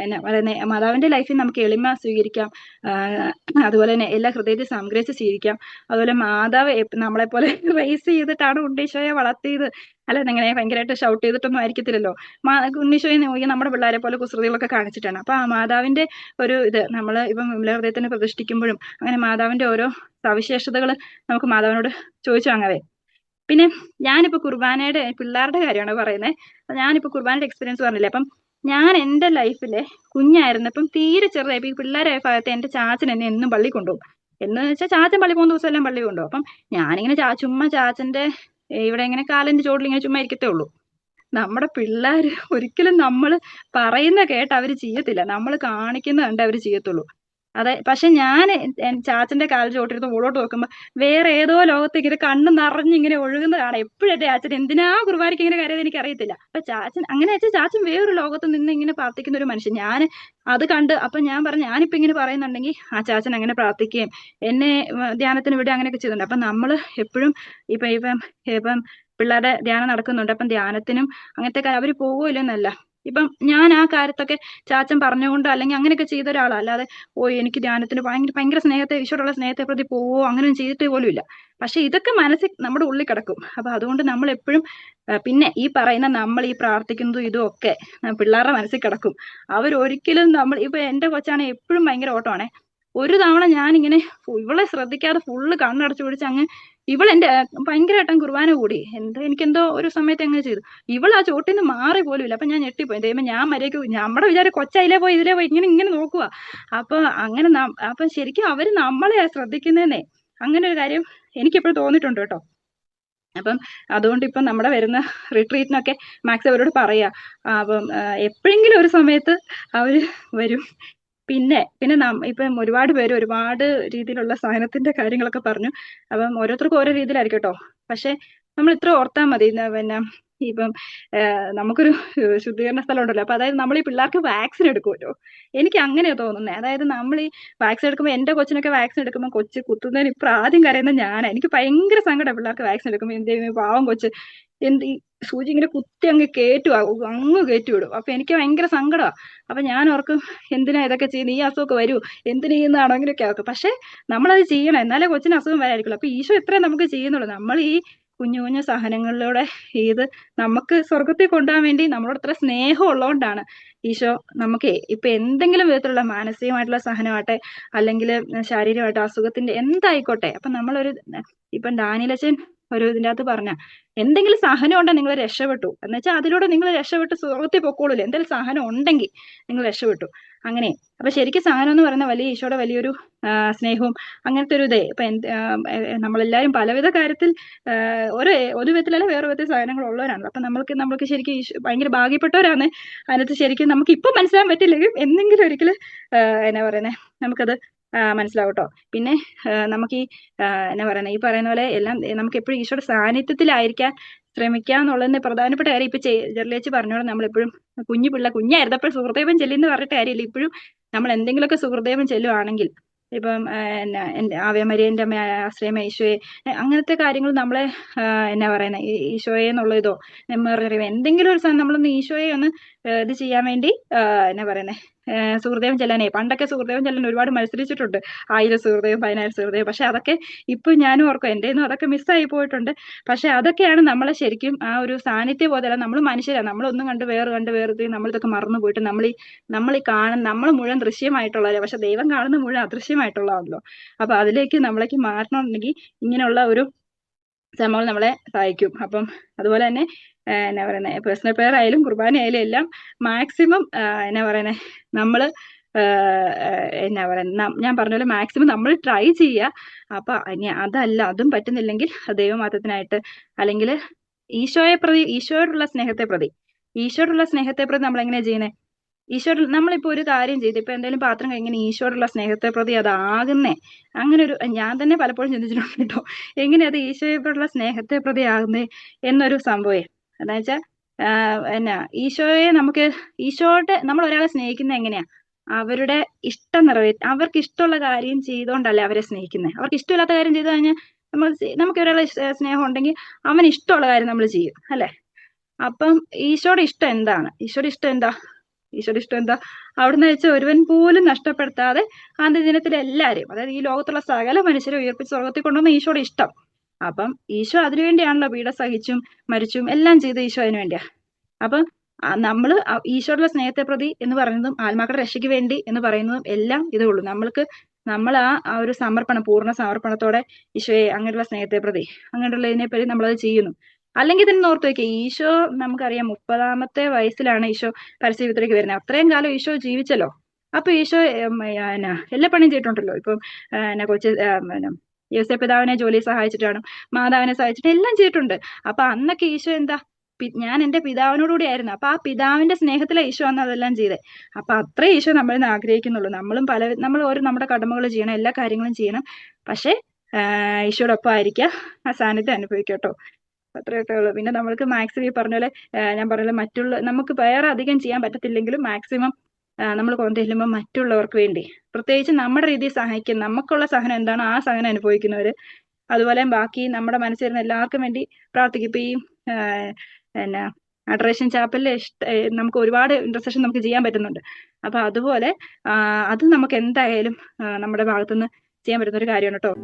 എന്നാ പറയുന്നത്, മാതാവിന്റെ ലൈഫിൽ നമുക്ക് എളിമ സ്വീകരിക്കാം. അതുപോലെ തന്നെ എല്ലാ ഹൃദയത്തെ സംഗ്രഹിച്ച് സ്വീകരിക്കാം. അതുപോലെ മാതാവ് നമ്മളെ പോലെ റേസ് ചെയ്തിട്ടാണ് ഉണ്ണീശോയെ വളർത്തിയത്. അല്ല ഇങ്ങനെ ഭയങ്കരമായിട്ട് ഷൗട്ട് ചെയ്തിട്ടൊന്നും ആയിരിക്കത്തില്ലല്ലോ. ഉണ്ണീശോയെ നോക്കി നമ്മുടെ പിള്ളേരെ പോലെ കുസൃതികളൊക്കെ കാണിച്ചിട്ടാണ്. അപ്പൊ ആ മാതാവിന്റെ ഒരു ഇത് നമ്മൾ ഇപ്പം വിമലഹൃദയത്തിനെ പ്രതിഷ്ഠിക്കുമ്പോഴും അങ്ങനെ മാതാവിന്റെ ഓരോ സവിശേഷതകൾ നമുക്ക് മാതാവിനോട് ചോദിച്ചു വാങ്ങാവേ. പിന്നെ ഞാനിപ്പോ കുർബാനയുടെ പിള്ളേരുടെ കാര്യമാണ് പറയുന്നത്. ഞാനിപ്പോ കുർബാനയുടെ എക്സ്പീരിയൻസ് പറഞ്ഞില്ലേ. അപ്പം ഞാൻ എൻ്റെ ലൈഫിലെ കുഞ്ഞായിരുന്നപ്പം തീരെ ചെറുതായി ഈ പിള്ളേരായ ഭാഗത്ത് എൻ്റെ ചാച്ചൻ എന്നെ എന്നും പള്ളി കൊണ്ടുപോകും. എന്ന് വെച്ചാൽ ചാച്ചൻ പള്ളി പോകുന്ന ദിവസം എല്ലാം പള്ളി കൊണ്ടുപോകും. അപ്പം ഞാനിങ്ങനെ ചുമ്മാ ചാച്ചന്റെ ഇവിടെ ഇങ്ങനെ കാലിന്റെ ചോട്ടിൽ ഇങ്ങനെ ചുമ്മാ ഇരിക്കത്തേ ഉള്ളൂ. നമ്മുടെ പിള്ളേര് ഒരിക്കലും നമ്മൾ പറയുന്ന കേട്ട് അവര് ചെയ്യത്തില്ല, നമ്മൾ കാണിക്കുന്ന കണ്ട് അവര് ചെയ്യത്തുള്ളൂ. അതെ. പക്ഷെ ഞാൻ ചാച്ചന്റെ കാലിൽ ചോട്ടിരുന്ന് മുകളോട്ട് നോക്കുമ്പോ വേറെ ഏതോ ലോകത്തേക്ക് ഇത് കണ്ണ് നിറഞ്ഞിങ്ങനെ ഒഴുകുന്ന കാണാം. എപ്പോഴും എന്റെ ചാച്ചൻ എന്തിനാ കുർബാനയ്ക്ക് ഇങ്ങനെ കരയത് എനിക്ക് അറിയത്തില്ല. അപ്പൊ ചാച്ചൻ അങ്ങനെ വെച്ചാൽ ചാച്ചൻ വേറൊരു ലോകത്ത് നിന്ന് ഇങ്ങനെ പ്രാർത്ഥിക്കുന്ന ഒരു മനുഷ്യൻ. ഞാൻ അത് കണ്ട് അപ്പൊ ഞാൻ പറഞ്ഞു, ഞാനിപ്പോ ഇങ്ങനെ പറയുന്നുണ്ടെങ്കിൽ ആ ചാച്ചൻ അങ്ങനെ പ്രാർത്ഥിക്കുകയും എന്നെ ധ്യാനത്തിന് വിടുക അങ്ങനെയൊക്കെ ചെയ്തിട്ടുണ്ട്. അപ്പൊ നമ്മള് എപ്പോഴും ഇപ്പം ഇപ്പം പിള്ളേരുടെ ധ്യാനം നടക്കുന്നുണ്ട്. അപ്പം ധ്യാനത്തിനും അങ്ങനത്തെ അവര് പോകുമല്ലോന്നല്ല. ഇപ്പം ഞാൻ ആ കാര്യത്തൊക്കെ ചാച്ചൻ പറഞ്ഞുകൊണ്ട് അല്ലെങ്കിൽ അങ്ങനെയൊക്കെ ചെയ്ത ഒരാളാ. അല്ലാതെ എനിക്ക് ധ്യാനത്തിന് ഭയങ്കര സ്നേഹത്തെ, ഈശോടുള്ള സ്നേഹത്തെ പ്രതി പോവോ അങ്ങനെയൊന്നും ചെയ്തിട്ട് പോലും ഇല്ല. പക്ഷെ ഇതൊക്കെ മനസ്സിൽ നമ്മുടെ ഉള്ളിൽ കിടക്കും. അപ്പൊ അതുകൊണ്ട് നമ്മൾ എപ്പോഴും പിന്നെ ഈ പറയുന്ന നമ്മൾ ഈ പ്രാർത്ഥിക്കുന്നതും ഇതും ഒക്കെ പിള്ളേരുടെ മനസ്സിൽ കിടക്കും. അവരൊരിക്കലും നമ്മൾ ഇപ്പൊ എന്റെ കൊച്ചാണെ എപ്പോഴും ഭയങ്കര ഓട്ടമാണേ. ഒരു തവണ ഞാനിങ്ങനെ ഇവളെ ശ്രദ്ധിക്കാതെ ഫുള്ള് കണ്ണടച്ചു പിടിച്ച് അങ്ങ് ഇവളെന്റെ ഭയങ്കരമായിട്ടും കുർബാന കൂടി. എനിക്കെന്തോ ഒരു സമയത്ത് അങ്ങനെ ചെയ്തു. ഇവൾ ആ ചോട്ടിൽ നിന്ന് മാറി പോലും ഇല്ല. അപ്പൊ ഞാൻ ഞെട്ടിപ്പോയി. ദൈവമേ, ഞാൻ മര്യാദയ്ക്ക് നമ്മുടെ വിചാരം കൊച്ചയിലേ പോയി ഇതിലേ പോയി ഇങ്ങനെ നോക്കുക. അപ്പൊ അങ്ങനെ അപ്പൊ ശരിക്കും അവര് നമ്മളെയാ ശ്രദ്ധിക്കുന്നതെന്നേ. അങ്ങനെ ഒരു കാര്യം എനിക്കെപ്പോഴും തോന്നിയിട്ടുണ്ട് കേട്ടോ. അപ്പം അതുകൊണ്ട് ഇപ്പം നമ്മുടെ വരുന്ന റിട്രീറ്റിനൊക്കെ മാക്സ് അവരോട് പറയാ. അപ്പം എപ്പോഴെങ്കിലും ഒരു സമയത്ത് അവര് വരും. പിന്നെ ഇപ്പം ഒരുപാട് പേര് ഒരുപാട് രീതിയിലുള്ള സഹനത്തിന്റെ കാര്യങ്ങളൊക്കെ പറഞ്ഞു. അപ്പം ഓരോരുത്തർക്കും ഓരോ രീതിയിലായിരിക്കും കേട്ടോ. പക്ഷെ നമ്മൾ ഇത്ര ഓർത്താൽ മതി. പിന്നെ ഇപ്പം നമുക്കൊരു ശുദ്ധീകരണ സ്ഥലം ഉണ്ടല്ലോ. അപ്പൊ അതായത് നമ്മൾ ഈ പിള്ളേർക്ക് വാക്സിൻ എടുക്കുമല്ലോ. എനിക്ക് അങ്ങനെയാ തോന്നുന്നത്. അതായത് നമ്മൾ ഈ വാക്സിൻ എടുക്കുമ്പോൾ എന്റെ കൊച്ചിനൊക്കെ വാക്സിൻ എടുക്കുമ്പോൾ കൊച്ച് കുത്തുന്നതിന് ഇപ്പൊ ആദ്യം കരയുന്ന ഞാനാ. എനിക്ക് ഭയങ്കര സങ്കടം പിള്ളേർക്ക് വാക്സിൻ എടുക്കുമ്പോൾ. എന്ത് പാവം കൊച്ച് ഈ സൂചി ഇങ്ങനെ കുത്തി അങ്ങ് അങ്ങ് കയറ്റി വിടും. അപ്പൊ എനിക്ക് ഭയങ്കര സങ്കടമാ. അപ്പൊ ഞാൻ ഓർക്കും, എന്തിനാ ഇതൊക്കെ ചെയ്യുന്നത്, ഈ അസുഖമൊക്കെ വരൂ, എന്തിനു ചെയ്യുന്നതാണോ അങ്ങനെയൊക്കെ ആക്കും. പക്ഷെ നമ്മളത് ചെയ്യണം, എന്നാലേ കൊച്ചിന് അസുഖം വരാതിരിക്കുള്ളൂ. അപ്പൊ ഈശോ എത്രയും നമുക്ക് ചെയ്യുന്നുള്ളൂ. നമ്മൾ ഈ കുഞ്ഞു കുഞ്ഞു സഹനങ്ങളിലൂടെ ഇത് നമുക്ക് സ്വർഗത്തിൽ കൊണ്ടുപോകാൻ വേണ്ടി നമ്മളോട് ഇത്ര സ്നേഹം ഉള്ളതുകൊണ്ടാണ് ഈശോ നമുക്ക് ഇപ്പൊ എന്തെങ്കിലും വിധത്തിലുള്ള മാനസികമായിട്ടുള്ള സഹനമാട്ടെ അല്ലെങ്കിൽ ശാരീരികമായിട്ട് അസുഖത്തിന്റെ എന്തായിക്കോട്ടെ. അപ്പൊ നമ്മളൊരു ഇപ്പം ഡാനിയലച്ചൻ ഒരു ഇതിൻ്റെ അകത്ത് പറഞ്ഞ എന്തെങ്കിലും സഹനം ഉണ്ടെങ്കിൽ നിങ്ങൾ രക്ഷപ്പെട്ടു എന്ന് വെച്ചാൽ അതിലൂടെ നിങ്ങൾ രക്ഷപ്പെട്ട് സ്വർഗത്തിൽ പൊക്കോളൂല്ലോ. എന്തെങ്കിലും സഹനം ഉണ്ടെങ്കിൽ നിങ്ങൾ രക്ഷപ്പെട്ടു. അങ്ങനെ അപ്പൊ ശരിക്കും സഹനം എന്ന് പറയുന്ന വലിയ ഈശോയുടെ വലിയൊരു സ്നേഹവും അങ്ങനത്തെ ഒരു ഇതേ. ഇപ്പൊ നമ്മളെല്ലാവരും പലവിധ കാര്യത്തിൽ ഒരു വിധത്തിലല്ല വേറെ വിധത്തിൽ സഹനങ്ങൾ ഉള്ളവരാണ്. അപ്പൊ നമ്മൾക്ക് ശരിക്കും ഭയങ്കര ഭാഗ്യപ്പെട്ടവരാണ്. അതിനകത്ത് ശരിക്കും നമുക്ക് ഇപ്പൊ മനസ്സിലാൻ പറ്റില്ലെങ്കിലും എന്തെങ്കിലും ഒരിക്കലും എന്നാ പറയുന്നത് നമുക്കത് മനസ്സിലാവും കേട്ടോ. പിന്നെ നമുക്ക് ഈ എന്നാ പറയുന്നത് ഈ പറയുന്ന പോലെ എല്ലാം നമുക്ക് എപ്പോഴും ഈശോയുടെ സാന്നിധ്യത്തിലായിരിക്കാൻ ശ്രമിക്കുക എന്നുള്ളതിന്റെ പ്രധാനപ്പെട്ട കാര്യം. ഇപ്പൊ ജെർലേച്ചി പറഞ്ഞോളൂ, നമ്മളെപ്പോഴും കുഞ്ഞായിരുന്നപ്പോൾ സുഹൃദേവൻ ചെല്ലിന്ന് പറഞ്ഞിട്ട് കാര്യമില്ല. ഇപ്പോഴും നമ്മൾ എന്തെങ്കിലുമൊക്കെ സുഹൃദേവൻ ചെല്ലുവാണെങ്കിൽ ഇപ്പം ആവേ മരിയന്റെ അമ്മ ആശ്രയം ഈശോയെ അങ്ങനത്തെ കാര്യങ്ങൾ നമ്മളെ എന്നാ പറയുന്നത് ഈശോയെ എന്നുള്ള ഇതോ എന്തെങ്കിലും ഒരു സാധനം നമ്മളൊന്ന് ഈശോയെ ഒന്ന് ഇത് ചെയ്യാൻ വേണ്ടി എന്നാ പറയുന്നത് സുഹൃദേവൻ ചെല്ലാനേ. പണ്ടൊക്കെ സുഹൃദേവൻ ചെല്ലാൻ ഒരുപാട് മത്സരിച്ചിട്ടുണ്ട്. 1000 സുഹൃദേവം 14 സുഹൃദേവം. പക്ഷെ അതൊക്കെ ഇപ്പൊ ഞാനും ഓർക്കും എൻ്റെ ഒന്നും അതൊക്കെ മിസ്സായി പോയിട്ടുണ്ട്. പക്ഷെ അതൊക്കെയാണ് നമ്മളെ ശരിക്കും ആ ഒരു സാന്നിധ്യ ബോധമല്ല. നമ്മൾ മനുഷ്യരാണ്. നമ്മളൊന്നും കണ്ട് വേറെ നമ്മളിതൊക്കെ മറന്നു പോയിട്ട് നമ്മൾ ഈ കാണുന്ന നമ്മൾ മുഴുവൻ ദൃശ്യമായിട്ടുള്ളവരെ, പക്ഷെ ദൈവം കാണുന്ന മുഴുവൻ അദൃശ്യമായിട്ടുള്ളതാണല്ലോ. അപ്പൊ അതിലേക്ക് നമ്മളേക്ക് മാറണമെന്നുണ്ടെങ്കിൽ ഇങ്ങനെയുള്ള ഒരു സംഭവം നമ്മളെ സഹായിക്കും. അപ്പം അതുപോലെ തന്നെ എന്നാ പറയുന്നത് പേഴ്സണൽ പ്രെയർ ആയാലും കുർബാന ആയാലും എല്ലാം മാക്സിമം എന്നാ പറയുന്നത് നമ്മള് എന്നാ പറയുന്നത് ഞാൻ പറഞ്ഞ പോലെ മാക്സിമം നമ്മൾ ട്രൈ ചെയ്യുക. അപ്പൊ അതല്ല അതും പറ്റുന്നില്ലെങ്കിൽ ദൈവമാത്രത്തിനായിട്ട് അല്ലെങ്കിൽ ഈശോയോടുള്ള സ്നേഹത്തെ പ്രതി നമ്മൾ എങ്ങനെയാ ചെയ്യണേ? നമ്മളിപ്പോ ഒരു കാര്യം ചെയ്ത് ഇപ്പൊ എന്തെങ്കിലും പാത്രം കഴിങ്ങനെ ഈശോയോടുള്ള സ്നേഹത്തെ പ്രതി അതാകുന്നേ. അങ്ങനെ ഒരു ഞാൻ തന്നെ പലപ്പോഴും ചിന്തിച്ചിട്ടുണ്ട് കേട്ടോ, എങ്ങനെ അത് ഈശോയോടുള്ള സ്നേഹത്തെ പ്രതി ആകുന്നേ എന്നൊരു സംഭവേ. എന്താ വെച്ചാൽ ഈശോയെ ഈശോയുടെ നമ്മൾ ഒരാളെ സ്നേഹിക്കുന്നത് എങ്ങനെയാ? അവരുടെ ഇഷ്ടം അവർക്ക് ഇഷ്ടമുള്ള കാര്യം ചെയ്തോണ്ടല്ലേ അവരെ സ്നേഹിക്കുന്നത്. അവർക്ക് ഇഷ്ടമില്ലാത്ത കാര്യം ചെയ്തു കഴിഞ്ഞാൽ നമുക്ക് ഒരാളെ സ്നേഹം ഉണ്ടെങ്കിൽ അവന് ഇഷ്ടമുള്ള കാര്യം നമ്മൾ ചെയ്യും, അല്ലെ? അപ്പം ഈശോയുടെ ഇഷ്ടം എന്താണ്? ഈശോയുടെ ഇഷ്ടം എന്താ? അവിടുന്ന് വെച്ചാൽ ഒരുവൻ പോലും നഷ്ടപ്പെടുത്താതെ അന്ത്യദിനത്തിൽ എല്ലാവരും, അതായത് ഈ ലോകത്തുള്ള സകല മനുഷ്യരെ ഉയർപ്പിച്ച് സ്വർഗത്തിൽ കൊണ്ടുവന്ന ഈശോയുടെ ഇഷ്ടം. അപ്പം ഈശോ അതിനുവേണ്ടിയാണല്ലോ പീഡ സഹിച്ചും മരിച്ചും എല്ലാം ചെയ്ത ഈശോ അതിനു വേണ്ടിയാ. അപ്പൊ നമ്മള് ഈശോയുടെ സ്നേഹത്തെ പ്രതി എന്ന് പറയുന്നതും ആത്മാക്കളുടെ രക്ഷയ്ക്ക് വേണ്ടി എന്ന് പറയുന്നതും എല്ലാം ഇതേ ഉള്ളൂ. നമ്മൾ ആ ഒരു സമർപ്പണം, പൂർണ്ണ സമർപ്പണത്തോടെ ഈശോയെ അങ്ങനെയുള്ള സ്നേഹത്തെ പ്രതി അങ്ങനെയുള്ളതിനെ പ്രതി നമ്മളത് ചെയ്യുന്നു. അല്ലെങ്കിൽ തന്നെ ഓർത്ത് വെക്കുക, ഈശോ നമുക്കറിയാം 30ാമത്തെ വയസ്സിലാണ് ഈശോ പരസ്യവിദ്യയിലേക്ക് വരുന്നത്. അത്രയും കാലം ഈശോ ജീവിച്ചല്ലോ. അപ്പൊ ഈശോ എല്ലാ പണിയും ചെയ്തിട്ടുണ്ടല്ലോ. ഇപ്പം കൊച്ചു യോസേപ്പ് പിതാവിനെ ജോലി സഹായിച്ചിട്ടാണ്, മാതാവിനെ സഹായിച്ചിട്ട് എല്ലാം ചെയ്തിട്ടുണ്ട്. അപ്പൊ അന്നൊക്കെ ഈശോ എന്താ, ഞാൻ എന്റെ പിതാവിനോടുകൂടി ആയിരുന്നു. അപ്പൊ ആ പിതാവിന്റെ സ്നേഹത്തിലെ ഈശോ അന്ന് അതെല്ലാം ചെയ്തേ. അപ്പൊ അത്രേ ഈശോ നമ്മളിൽ നിന്ന് ആഗ്രഹിക്കുന്നുള്ളൂ. നമ്മൾ ഓരോ നമ്മുടെ കടമകൾ ചെയ്യണം, എല്ലാ കാര്യങ്ങളും ചെയ്യണം. പക്ഷെ ഈശോയുടെ ഒപ്പം ആയിരിക്കുക, ആ സാന്നിധ്യം അനുഭവിക്കട്ടോ. അത്രയൊക്കെ ഉള്ളൂ. പിന്നെ നമ്മൾക്ക് മാക്സിമം ഈ പറഞ്ഞ പോലെ ഞാൻ പറഞ്ഞ നമുക്ക് വേറെ അധികം ചെയ്യാൻ പറ്റത്തില്ലെങ്കിലും മാക്സിമം നമ്മൾ കൊണ്ടുചെല്ലുമ്പോൾ മറ്റുള്ളവർക്ക് വേണ്ടി പ്രത്യേകിച്ച് നമ്മുടെ രീതിയിൽ സഹായിക്കും. നമുക്കുള്ള സഹനം എന്താണോ ആ സഹനം അനുഭവിക്കുന്നവര്, അതുപോലെ ബാക്കി നമ്മുടെ മനസ്സിൽ വരുന്ന എല്ലാവർക്കും വേണ്ടി പ്രാർത്ഥിക്കും. ഇപ്പൊ ഈ എന്നാ അഡറേഷൻ ചാപ്പലിൽ നമുക്ക് ഒരുപാട് ഇന്റർസെഷൻ നമുക്ക് ചെയ്യാൻ പറ്റുന്നുണ്ട്. അപ്പൊ അതുപോലെ അത് നമുക്ക് എന്തായാലും നമ്മുടെ ഭാഗത്തുനിന്ന് ചെയ്യാൻ പറ്റുന്ന ഒരു കാര്യമാണ് കേട്ടോ.